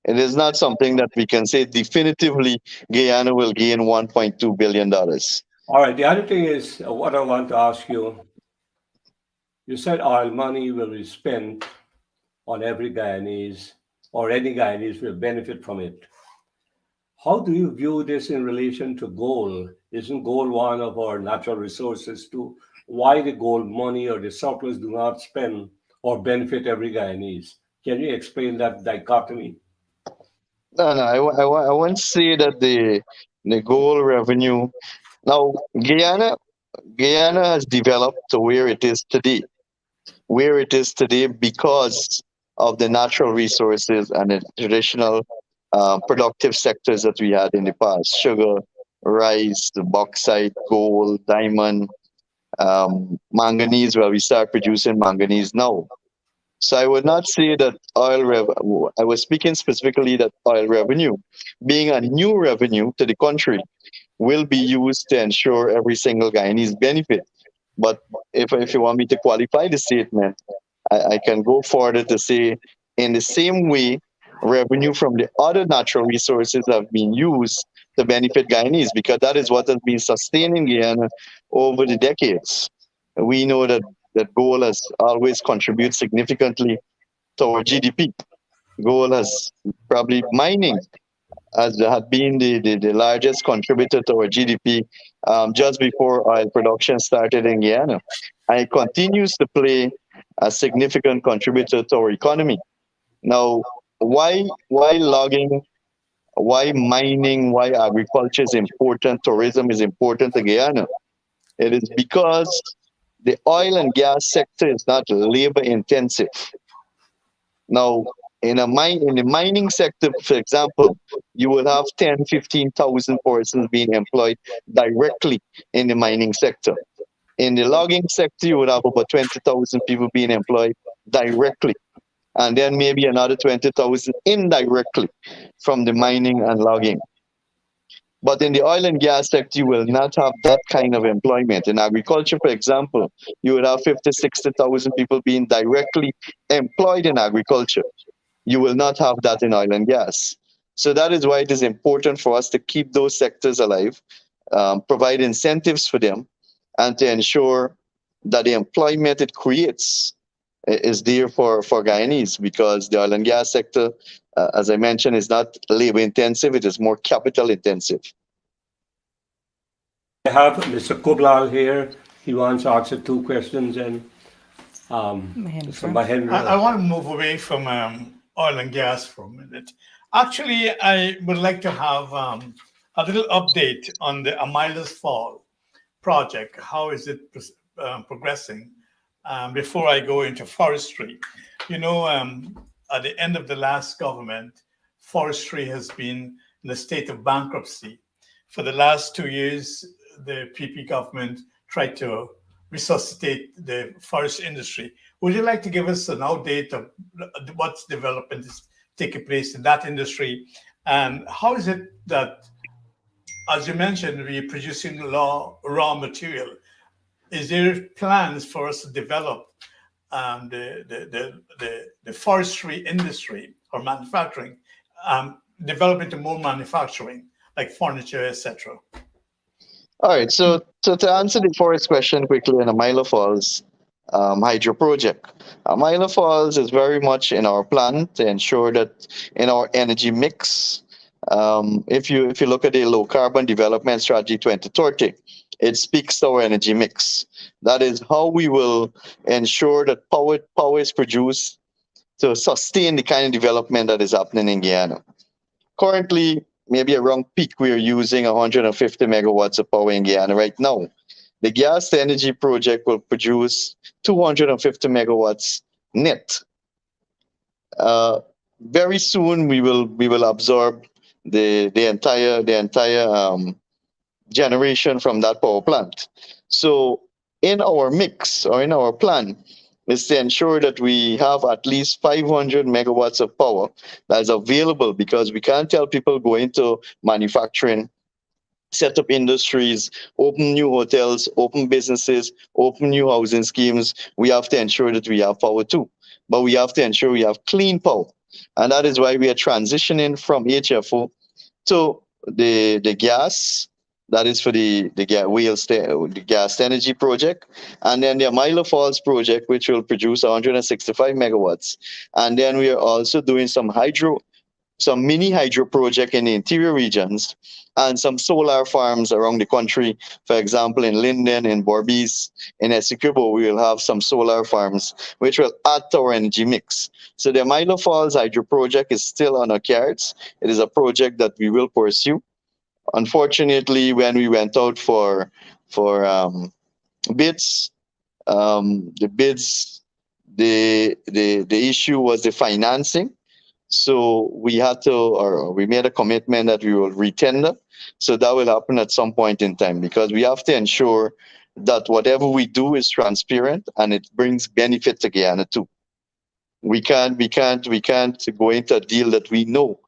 It is not something that we can say definitively Guyana will gain $1.2 billion. All right. The other thing is what I want to ask you. You said oil money will be spent on every Guyanese, or any Guyanese will benefit from it. How do you view this in relation to gold? Isn't gold one of our natural resources too? Why the gold money or the surplus do not spend or benefit every Guyanese? Can you explain that dichotomy? No, I won't say that the gold revenue. Now, Guyana has developed to where it is today. Where it is today because of the natural resources and the traditional productive sectors that we had in the past: sugar, rice, bauxite, gold, diamond, manganese. Well, we start producing manganese now. So I would not say that I was speaking specifically that oil revenue, being a new revenue to the country, will be used to ensure every single Guyanese benefit. But if you want me to qualify the statement, I can go further to say, in the same way, revenue from the other natural resources have been used to benefit Guyanese, because that is what has been sustaining Guyana over the decades. We know that gold has always contributed significantly to our GDP. Gold has probably mining has had been the largest contributor to our GDP just before oil production started in Guyana. And it continues to play a significant contributor to our economy. Now, why logging, why mining, why agriculture is important, tourism is important to Guyana? It is because the oil and gas sector is not labor intensive. Now, in the mining sector, for example, you will have 10, 15,000 persons being employed directly in the mining sector. In the logging sector, you would have about 20,000 people being employed directly, and then maybe another 20,000 indirectly from the mining and logging. But in the oil and gas sector, you will not have that kind of employment. In agriculture, for example, you would have 50, 60,000 people being directly employed in agriculture. You will not have that in oil and gas. So that is why it is important for us to keep those sectors alive, provide incentives for them, and to ensure that the employment it creates is there for Guyanese, because the oil and gas sector, as I mentioned, is not labor intensive, it is more capital intensive. I have Mr. Kublal here. He wants to ask 2 questions, and so Mahendra. I want to move away from oil and gas for a minute. Actually, I would like to have a little update on the Amilas Fall project. How is it progressing? Before I go into forestry, at the end of the last government, forestry has been in a state of bankruptcy. For the last 2 years, the PP government tried to resuscitate the forest industry. Would you like to give us an update of what's development is taking place in that industry? And how is it that, as you mentioned, we're producing raw material? Is there plans for us to develop the forestry industry or manufacturing, develop into more manufacturing, like furniture, etc.? All right, so to answer the forest question quickly, on Amila Falls hydro project. Amila Falls is very much in our plan to ensure that in our energy mix, if you look at the low carbon development strategy 2030, it speaks to our energy mix. That is how we will ensure that power is produced to sustain the kind of development that is happening in Guyana. Currently, maybe around peak, we are using 150 megawatts of power in Guyana right now. The gas to energy project will produce 250 megawatts net. Very soon, we will absorb the entire generation from that power plant. So, in our mix or in our plan, is to ensure that we have at least 500 megawatts of power that's available, because we can't tell people go into manufacturing, set up industries, open new hotels, open businesses, open new housing schemes. We have to ensure that we have power too. But we have to ensure we have clean power. And that is why we are transitioning from HFO to the gas. That is for the gas energy project. And then the Amila Falls project, which will produce 165 megawatts. And then we are also doing some mini hydro project in the interior regions, and some solar farms around the country. For example, in Linden, in Borbies, in Essequibo, we will have some solar farms which will add to our energy mix. So the Milo Falls hydro project is still on our cards. It is a project that we will pursue. Unfortunately, when we went out for bids, the issue was the financing. So we made a commitment that we will retender. So that will happen at some point in time, because we have to ensure that whatever we do is transparent and it brings benefit to Guyana too. We can't go into a deal that we know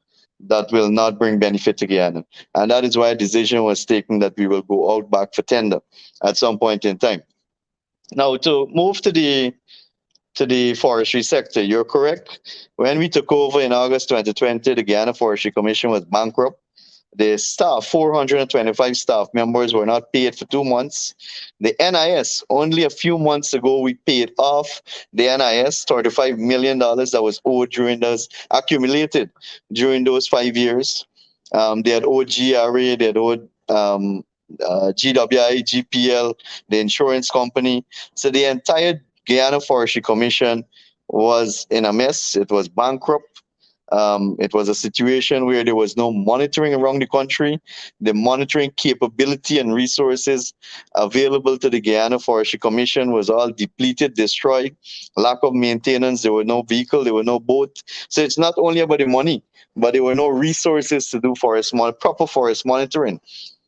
that will not bring benefit to Guyana. And that is why a decision was taken that we will go out back for tender at some point in time. Now, to move to the forestry sector, you're correct. When we took over in August 2020, the Guyana Forestry Commission was bankrupt. The staff, 425 staff members, were not paid for 2 months. The NIS, only a few months ago, we paid off the NIS, $35 million that was owed accumulated during those 5 years. They had owed GRA, they had owed GWI, GPL, the insurance company. So the entire Guyana Forestry Commission was in a mess. It was bankrupt. It was a situation where there was no monitoring around the country. The monitoring capability and resources available to the Guyana Forestry Commission was all depleted, destroyed. Lack of maintenance. There were no vehicle. There were no boat. So it's not only about the money, but there were no resources to do proper forest monitoring.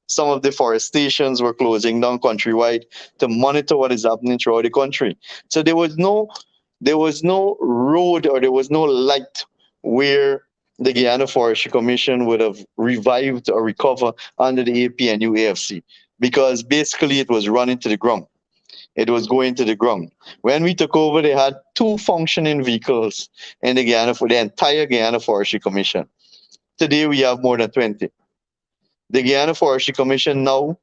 Some of the forest stations were closing down countrywide to monitor what is happening throughout the country. So there was no road, or there was no light where the Guyana Forestry Commission would have revived or recovered under the APNU AFC, because basically it was running to the ground. It was going to the ground. When we took over, they had 2 functioning vehicles in for the entire Guyana Forestry Commission. Today we have more than 20. The Guyana Forestry Commission now,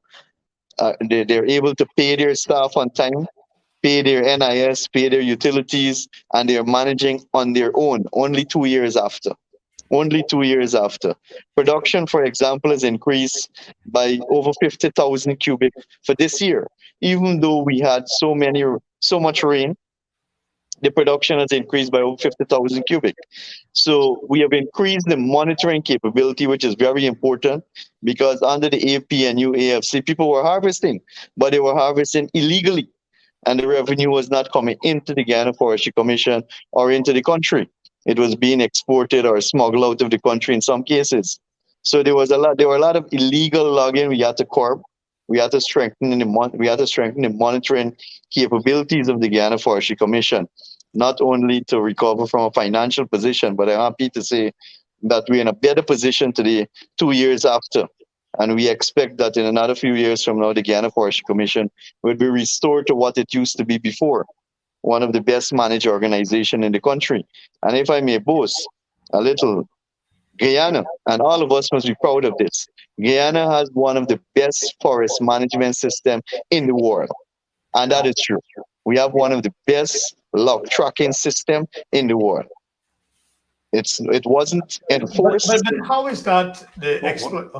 they're able to pay their staff on time. pay their NIS, pay their utilities, and they're managing on their own only 2 years after. Only 2 years after. Production, for example, has increased by over 50,000 cubic for this year. Even though we had so much rain, the production has increased by over 50,000 cubic. So we have increased the monitoring capability, which is very important because under the APNU AFC, people were harvesting, but they were harvesting illegally, and the revenue was not coming into the Guyana Forestry Commission or into the country. It was being exported or smuggled out of the country in some cases. So there were a lot of illegal logging we had to curb. We had to strengthen the monitoring capabilities of the Guyana Forestry Commission, not only to recover from a financial position, but I'm happy to say that we're in a better position today, 2 years after. And we expect that in another few years from now, the Guyana Forestry Commission will be restored to what it used to be before, one of the best managed organizations in the country. And if I may boast a little, Guyana, and all of us must be proud of this. Guyana has one of the best forest management system in the world. And that is true. We have one of the best log tracking system in the world. It wasn't enforced. But how is that the exploit?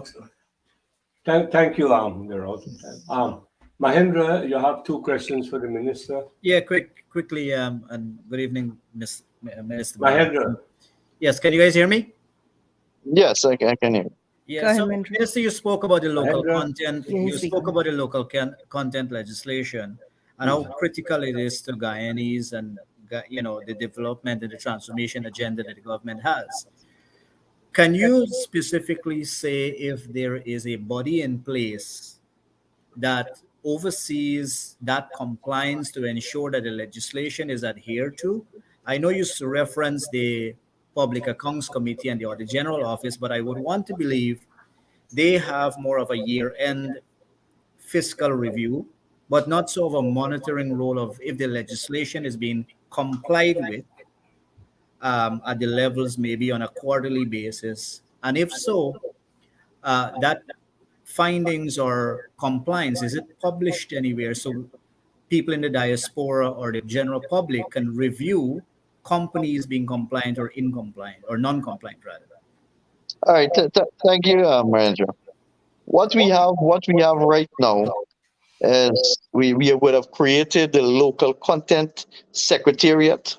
Thank you, Viral. Mahendra, you have two questions for the minister. Yeah, quickly, and good evening, Minister. Mahendra. Yes, can you guys hear me? Yes, I can hear. Yeah, Go ahead, so Mandra. Minister, you spoke about the local Mahendra? content. Yeah, You he's spoke speaking. about the local content legislation and how critical it is to Guyanese and the development and the transformation agenda that the government has. Can you specifically say if there is a body in place that oversees that compliance to ensure that the legislation is adhered to? I know you reference the Public Accounts Committee and the Auditor General Office, but I would want to believe they have more of a year-end fiscal review, but not so of a monitoring role of if the legislation is being complied with at the levels maybe on a quarterly basis. And if so, that findings or compliance, is it published anywhere so people in the diaspora or the general public can review companies being compliant or incompliant or non-compliant rather? All right, thank you, Narendra. What we have right now is we would have created the local content secretariat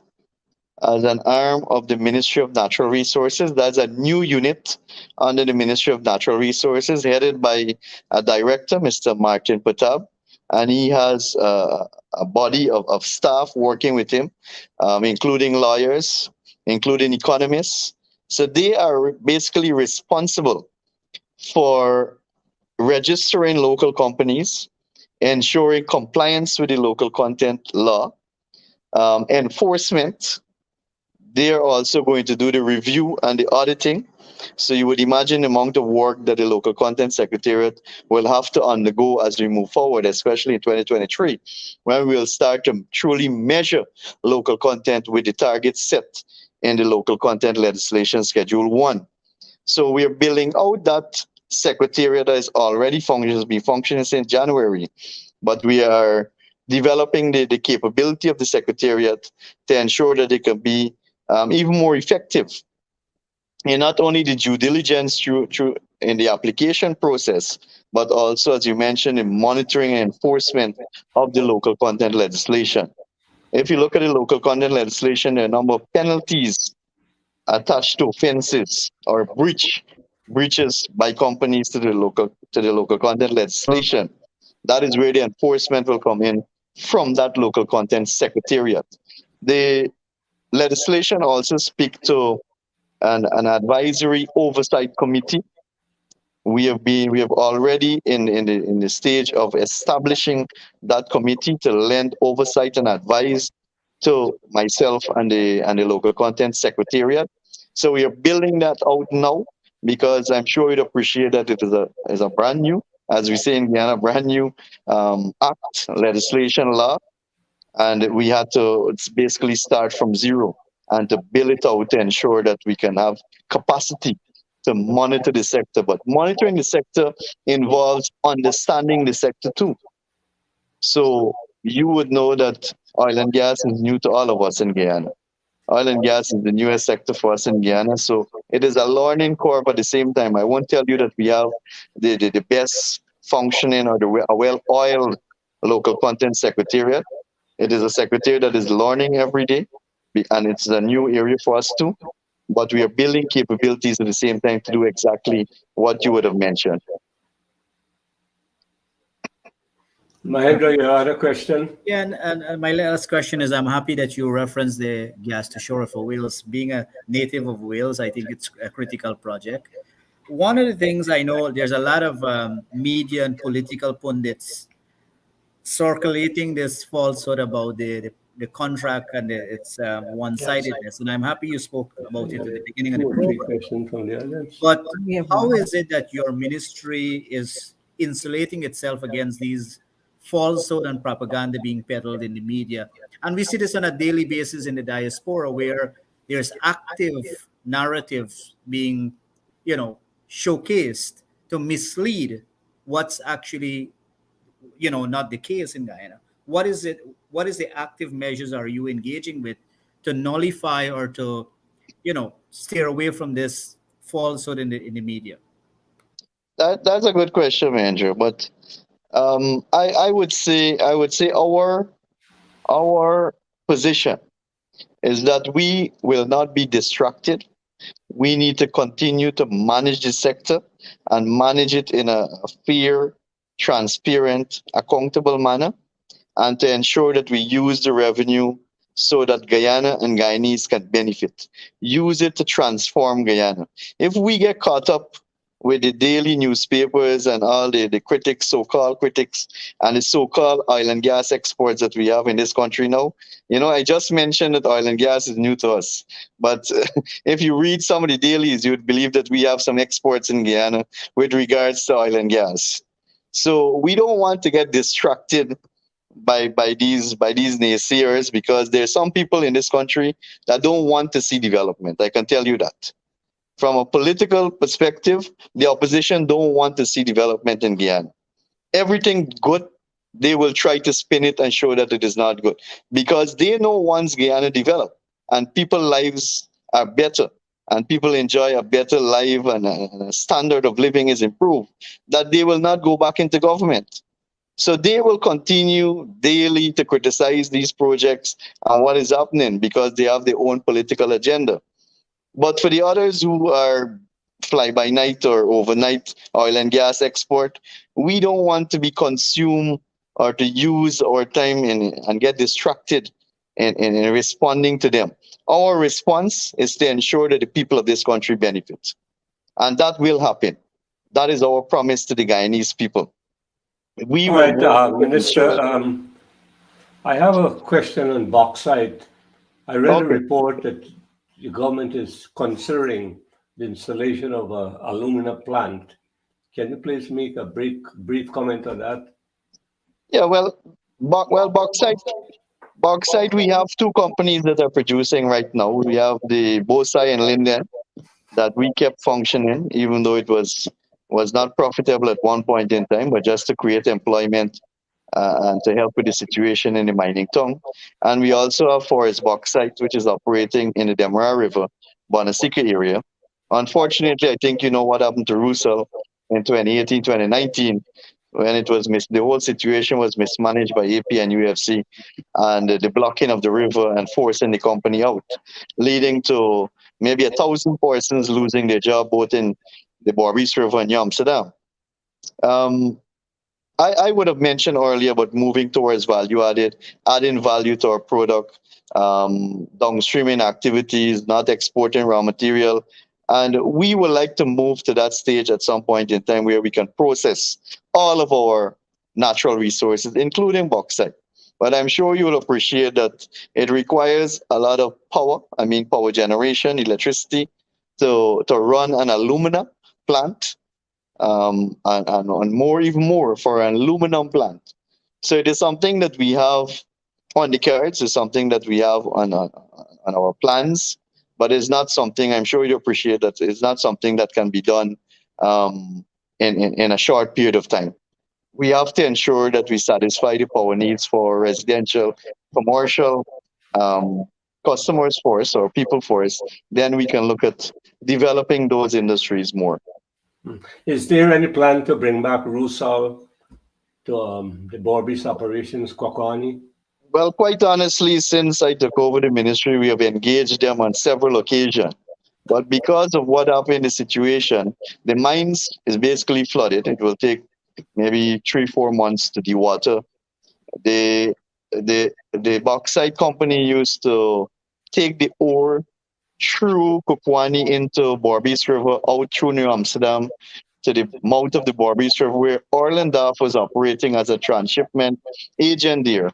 as an arm of the Ministry of Natural Resources. That's a new unit under the Ministry of Natural Resources, headed by a director, Mr. Martin Patab, and he has a body of staff working with him, including lawyers, including economists. So they are basically responsible for registering local companies, ensuring compliance with the local content law, enforcement. They are also going to do the review and the auditing. So you would imagine the amount of work that the local content secretariat will have to undergo as we move forward, especially in 2023, when we'll start to truly measure local content with the targets set in the local content legislation schedule 1. So we are building out that secretariat that is already functioning since January, but we are developing the capability of the secretariat to ensure that it can be even more effective in not only the due diligence through in the application process, but also, as you mentioned, in monitoring and enforcement of the local content legislation. If you look at the local content legislation, there are a number of penalties attached to offenses or breaches by companies to the local content legislation. That is where the enforcement will come in from that local content secretariat. The legislation also speaks to an advisory oversight committee. We have already in the stage of establishing that committee to lend oversight and advise to myself and the local content secretariat. So we are building that out now because I'm sure you'd appreciate that it is a brand new, as we say in Guyana, brand new act, legislation, law, and we had to basically start from zero and to build it out to ensure that we can have capacity to monitor the sector. But monitoring the sector involves understanding the sector too. So you would know that oil and gas is new to all of us in Guyana. Oil and gas is the newest sector for us in Guyana, so it is a learning curve. At the same time, I won't tell you that we have the best functioning or a well-oiled local content secretariat. It is a secretariat that is learning every day, and it's a new area for us too. But we are building capabilities at the same time to do exactly what you would have mentioned. Mahendra, you had a question? Yeah, and my last question is, I'm happy that you referenced the gas to shore for Wales. Being a native of Wales, I think it's a critical project. One of the things I know, there's a lot of media and political pundits circulating this falsehood about the contract and its one-sidedness. And I'm happy you spoke about it at the beginning of the Two or three program. questions from the audience. But We have how one. is it that your ministry is insulating itself against these falsehood and propaganda being peddled in the media? And we see this on a daily basis in the diaspora, where there's active narratives being, showcased to mislead what's actually, not the case in Guyana. What is it? What is the active measures are you engaging with to nullify or to, steer away from this falsehood in the media? That's a good question, Andrew. But I would say our position is that we will not be distracted. We need to continue to manage the sector and manage it in a fair, transparent, accountable manner, and to ensure that we use the revenue so that Guyana and Guyanese can benefit. Use it to transform Guyana. If we get caught up with the daily newspapers and all the critics, so-called critics, and the so-called oil and gas exports that we have in this country now, I just mentioned that oil and gas is new to us. But if you read some of the dailies, you would believe that we have some exports in Guyana with regards to oil and gas. So we don't want to get distracted by these naysayers, because there's some people in this country that don't want to see development. I can tell you that. From a political perspective, the opposition don't want to see development in Guyana. Everything good, they will try to spin it and show that it is not good, because they know once Guyana develop and people lives are better and people enjoy a better life, and a standard of living is improved, that they will not go back into government. So they will continue daily to criticize these projects and what is happening, because they have their own political agenda. But for the others who are fly by night or overnight oil and gas export, we don't want to be consumed or to use our time and get distracted in responding to them. Our response is to ensure that the people of this country benefit. And that will happen. That is our promise to the Guyanese people. We All will right, work to Minister, ensure. I have a question on bauxite. I read a Okay. report that the government is considering the installation of a alumina plant. Can you please make a brief comment on that? Yeah, well, bauxite, we have two companies that are producing right now. We have the Bauxite and Linden that we kept functioning, even though it was not profitable at one point in time, but just to create employment and to help with the situation in the mining town. And we also have Forest Bauxite, which is operating in the Demerara River, Bonasika area. Unfortunately, I think you know what happened to Russell in 2018, 2019, when the whole situation was mismanaged by AP and UFC, and the blocking of the river and forcing the company out, leading to maybe 1,000 persons losing their job both in the Borbis River and New Amsterdam. Um, I would have mentioned earlier about moving towards value added, adding value to our product, downstreaming activities, not exporting raw material. And we would like to move to that stage at some point in time where we can process all of our natural resources, including bauxite. But I'm sure you will appreciate that it requires a lot of power, power generation, electricity, to run an alumina plant, and more, even more for an aluminum plant. So it is something that we have on the cards. It's something that we have on our plans, but it's not something, I'm sure you appreciate that it's not something that can be done in a short period of time. we have to ensure that we satisfy the power needs for residential, commercial um, customers first or people first. Then we can look at developing those industries more. Is there any plan to bring back Rusal to the Borbis operations, Kwakwani? Well, quite honestly, since I took over the ministry, we have engaged them on several occasions. But because of what happened in the situation, the mines is basically flooded. It will take maybe 3-4 months to dewater. The bauxite company used to take the ore through Kukwani into Borbis River, out through New Amsterdam to the mouth of the Borbis River, where Orlandaf was operating as a transshipment agent there.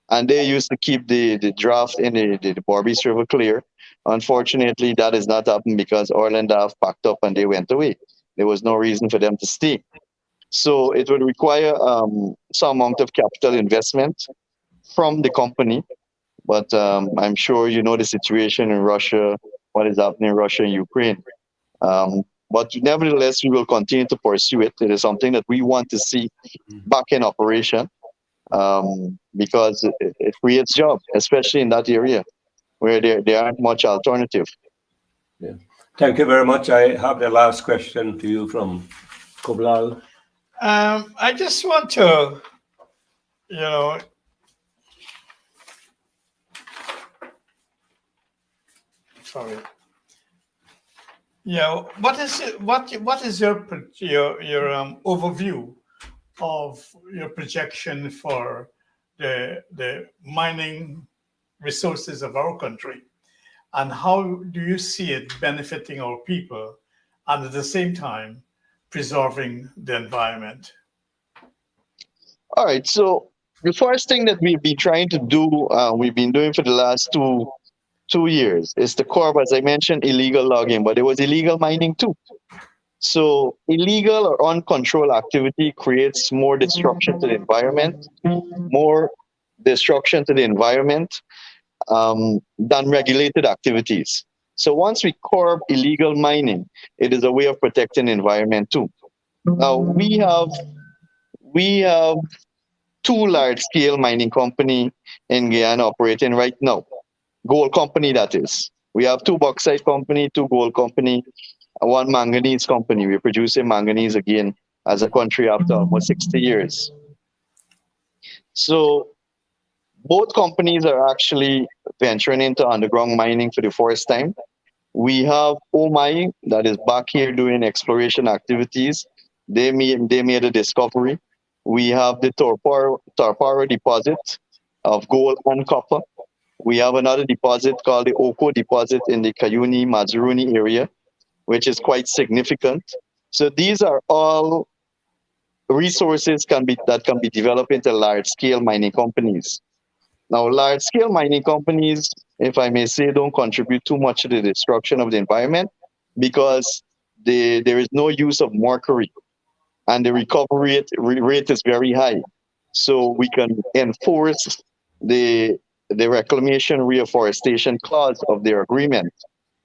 And they used to keep the draft in the Borbis River clear. Unfortunately, that has not happened because Orlandaf packed up and they went away. There was no reason for them to stay. So it would require some amount of capital investment from the company. But I'm sure you know the situation in Russia, what is happening in Russia and Ukraine. But nevertheless, we will continue to pursue it. It is something that we want to see back in operation because it creates jobs, especially in that area where there aren't much alternative. Yeah. Thank you very much. I have the last question to you from Kublal. I just want to, you know, sorry. Yeah, what is it, what is your overview of your projection for the mining resources of our country, and how do you see it benefiting our people and at the same time preserving the environment? All right. So the first thing that we've been trying to do, we've been doing for the last two years, is to curb, as I mentioned, illegal logging, but there was illegal mining too. So illegal or uncontrolled activity creates more destruction to the environment, more destruction to the environment than regulated activities. So once we curb illegal mining, it is a way of protecting the environment too. Now we have two large-scale mining company in Guyana operating right now. Gold company, that is. We have two bauxite company, two gold company, and one manganese company. We're producing manganese again as a country after almost 60 years. So both companies are actually venturing into underground mining for the first time. We have OMI that is back here doing exploration activities. They made a discovery. We have the Torpara deposit of gold and copper. We have another deposit called the Oko deposit in the Cayuni Mazuruni area, which is quite significant. So these are all resources that can be developed into large scale mining companies. Now, large scale mining companies, if I may say, don't contribute too much to the destruction of the environment because there is no use of mercury and the recovery rate is very high. So we can enforce the reclamation reforestation clause of their agreement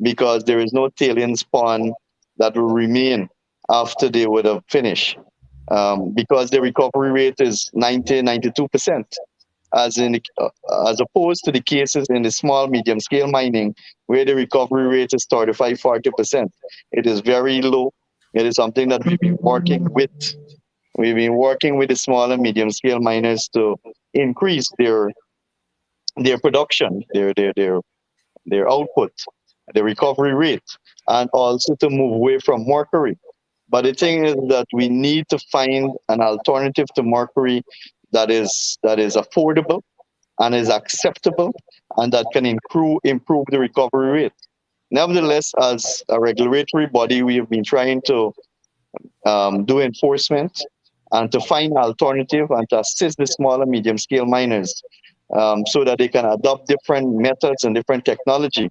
because there is no tailings pond that will remain after they would have finished. Because the recovery rate is 92%, as opposed to the cases in the small, medium scale mining where the recovery rate is 35-40%. It is very low. It is something that we've been working with. We've been working with the small and medium scale miners to increase their production, their output, the recovery rate, and also to move away from mercury. But the thing is that we need to find an alternative to mercury that is affordable and is acceptable and that can improve the recovery rate. Nevertheless, as a regulatory body, we have been trying to do enforcement and to find alternative and to assist the small and medium scale miners so that they can adopt different methods and different technology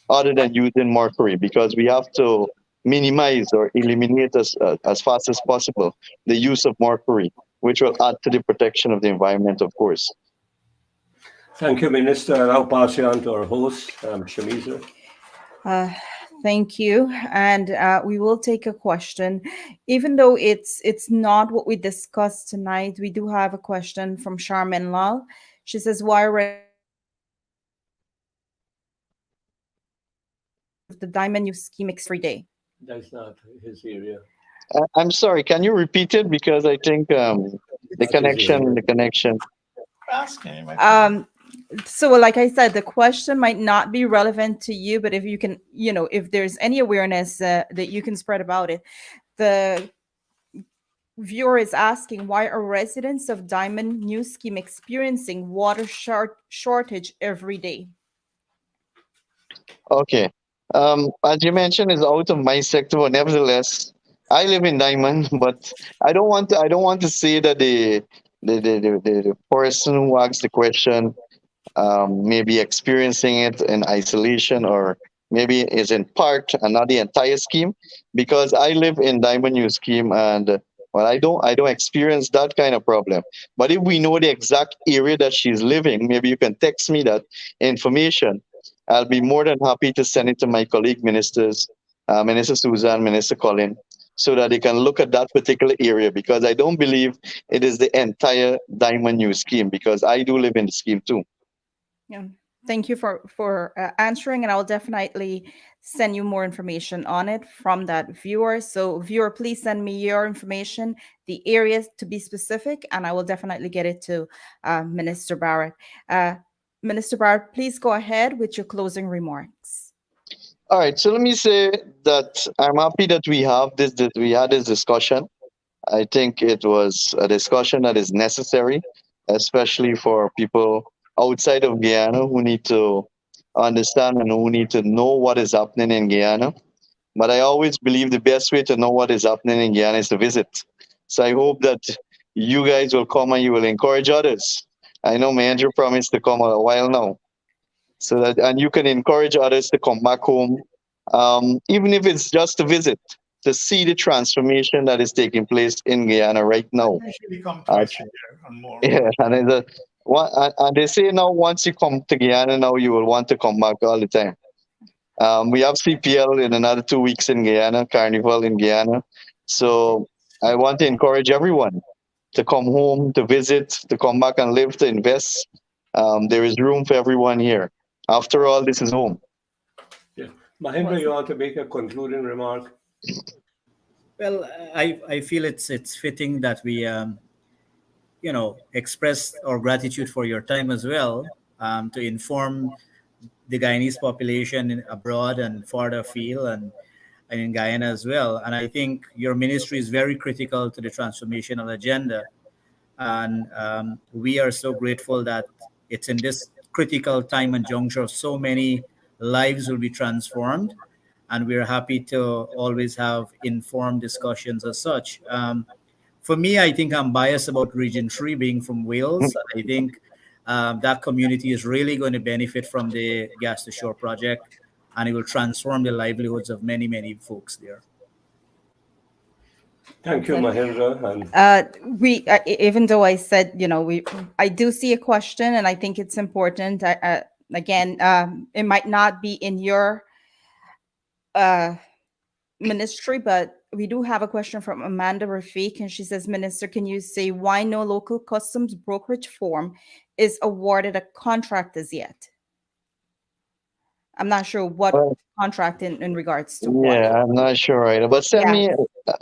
other than using mercury, because we have to minimize or eliminate as fast as possible the use of mercury, which will add to the protection of the environment, of course. Thank you, Minister. I'll pass you on to our host, Shamiza. Thank you, and we will take a question. Even though it's not what we discussed tonight, we do have a question from Charmin Lal. She says, "Why are residents of Diamond use chemical every day?" That's not his area. I'm sorry. Can you repeat it because I think the Not his area. connection. Ask him. I think. So like I said, the question might not be relevant to you, but if you can, if there's any awareness that you can spread about it. The viewer is asking, why are residents of Diamond New Scheme experiencing water shortage every day? Okay. As you mentioned, it's out of my sector, but nevertheless, I live in Diamond, but I don't want to say that the person who asked the question maybe experiencing it in isolation or maybe is in part and not the entire scheme because I live in Diamond New Scheme and well I don't experience that kind of problem. But if we know the exact area that she's living, maybe you can text me that information. I'll be more than happy to send it to my colleague ministers, Minister Susan, Minister Colin, so that they can look at that particular area because I don't believe it is the entire Diamond New Scheme because I do live in the scheme too. Yeah. Thank you for answering, and I'll definitely send you more information on it from that viewer. So, viewer, please send me your information, the areas to be specific, and I will definitely get it to Minister Bharrat. Minister Bharrat, please go ahead with your closing remarks. All right, so let me say that I'm happy that that we had this discussion. I think it was a discussion that is necessary, especially for people outside of Guyana who need to understand and who need to know what is happening in Guyana. But I always believe the best way to know what is happening in Guyana is to visit. So I hope that you guys will come and you will encourage others. I know Andrew promised to come a while now, so that and you can encourage others to come back home, even if it's just to visit, to see the transformation that is taking place in Guyana right now. I usually come Uh, twice a year and more. yeah, and they say now once you come to Guyana, now you will want to come back all the time. We have CPL in another 2 weeks in Guyana, Carnival in Guyana. So I want to encourage everyone to come home, to visit, to come back and live, to invest. There is room for everyone here. After all, this is home. Yeah. Mahendra, you want to make a concluding remark? Well, I feel it's fitting that we express our gratitude for your time as well, to inform the Guyanese population abroad and farther afield and in Guyana as well. And I think your ministry is very critical to the transformational agenda. And we are so grateful that it's in this critical time and juncture, so many lives will be transformed. And we're happy to always have informed discussions as such. For me, I think I'm biased about Region 3 being from Wales. I think that community is really going to benefit from the Gas to Shore project, and it will transform the livelihoods of many, many folks there. Thank you, Mahendra. And Even though I said, I do see a question, and I think it's important. Again, it might not be in your ministry, but we do have a question from Amanda Rafiq, and she says, Minister, can you say why no local customs brokerage firm is awarded a contract as yet? I'm not sure what Well, contract in regards to what. yeah, I'm not sure either. But Yeah,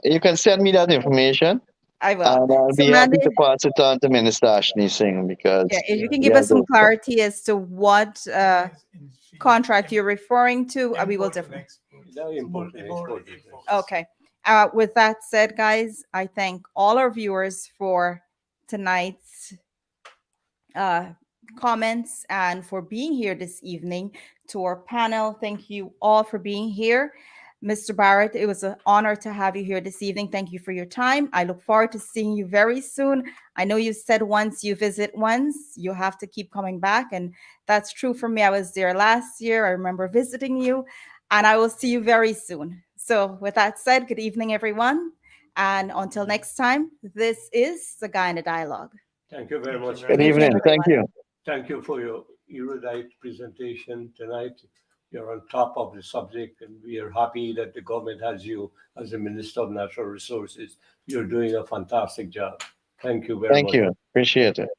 you can send me that information, I will. and I'll So, be Amanda, happy to pass it on to Minister Ashley Singh yeah, because if you can he give has us some those. clarity as to what contract you're referring to, we will Import and definitely. export. Now import and export. Okay. With that said, guys, I thank all our viewers for tonight's comments and for being here this evening. To our panel, thank you all for being here. Mr. Bharrat, it was an honor to have you here this evening. Thank you for your time. I look forward to seeing you very soon. I know you said once you visit once, you have to keep coming back. And that's true for me. I was there last year. I remember visiting you, and I will see you very soon. So, with that said, good evening, everyone. And until next time, this is the Guyana Dialogue. Thank you very much. Good Good evening, evening. Thank everyone. you. Thank you for your erudite presentation tonight. You're on top of the subject, and we are happy that the government has you as the Minister of Natural Resources. You're doing a fantastic job. Thank you very Thank much. you. Appreciate it.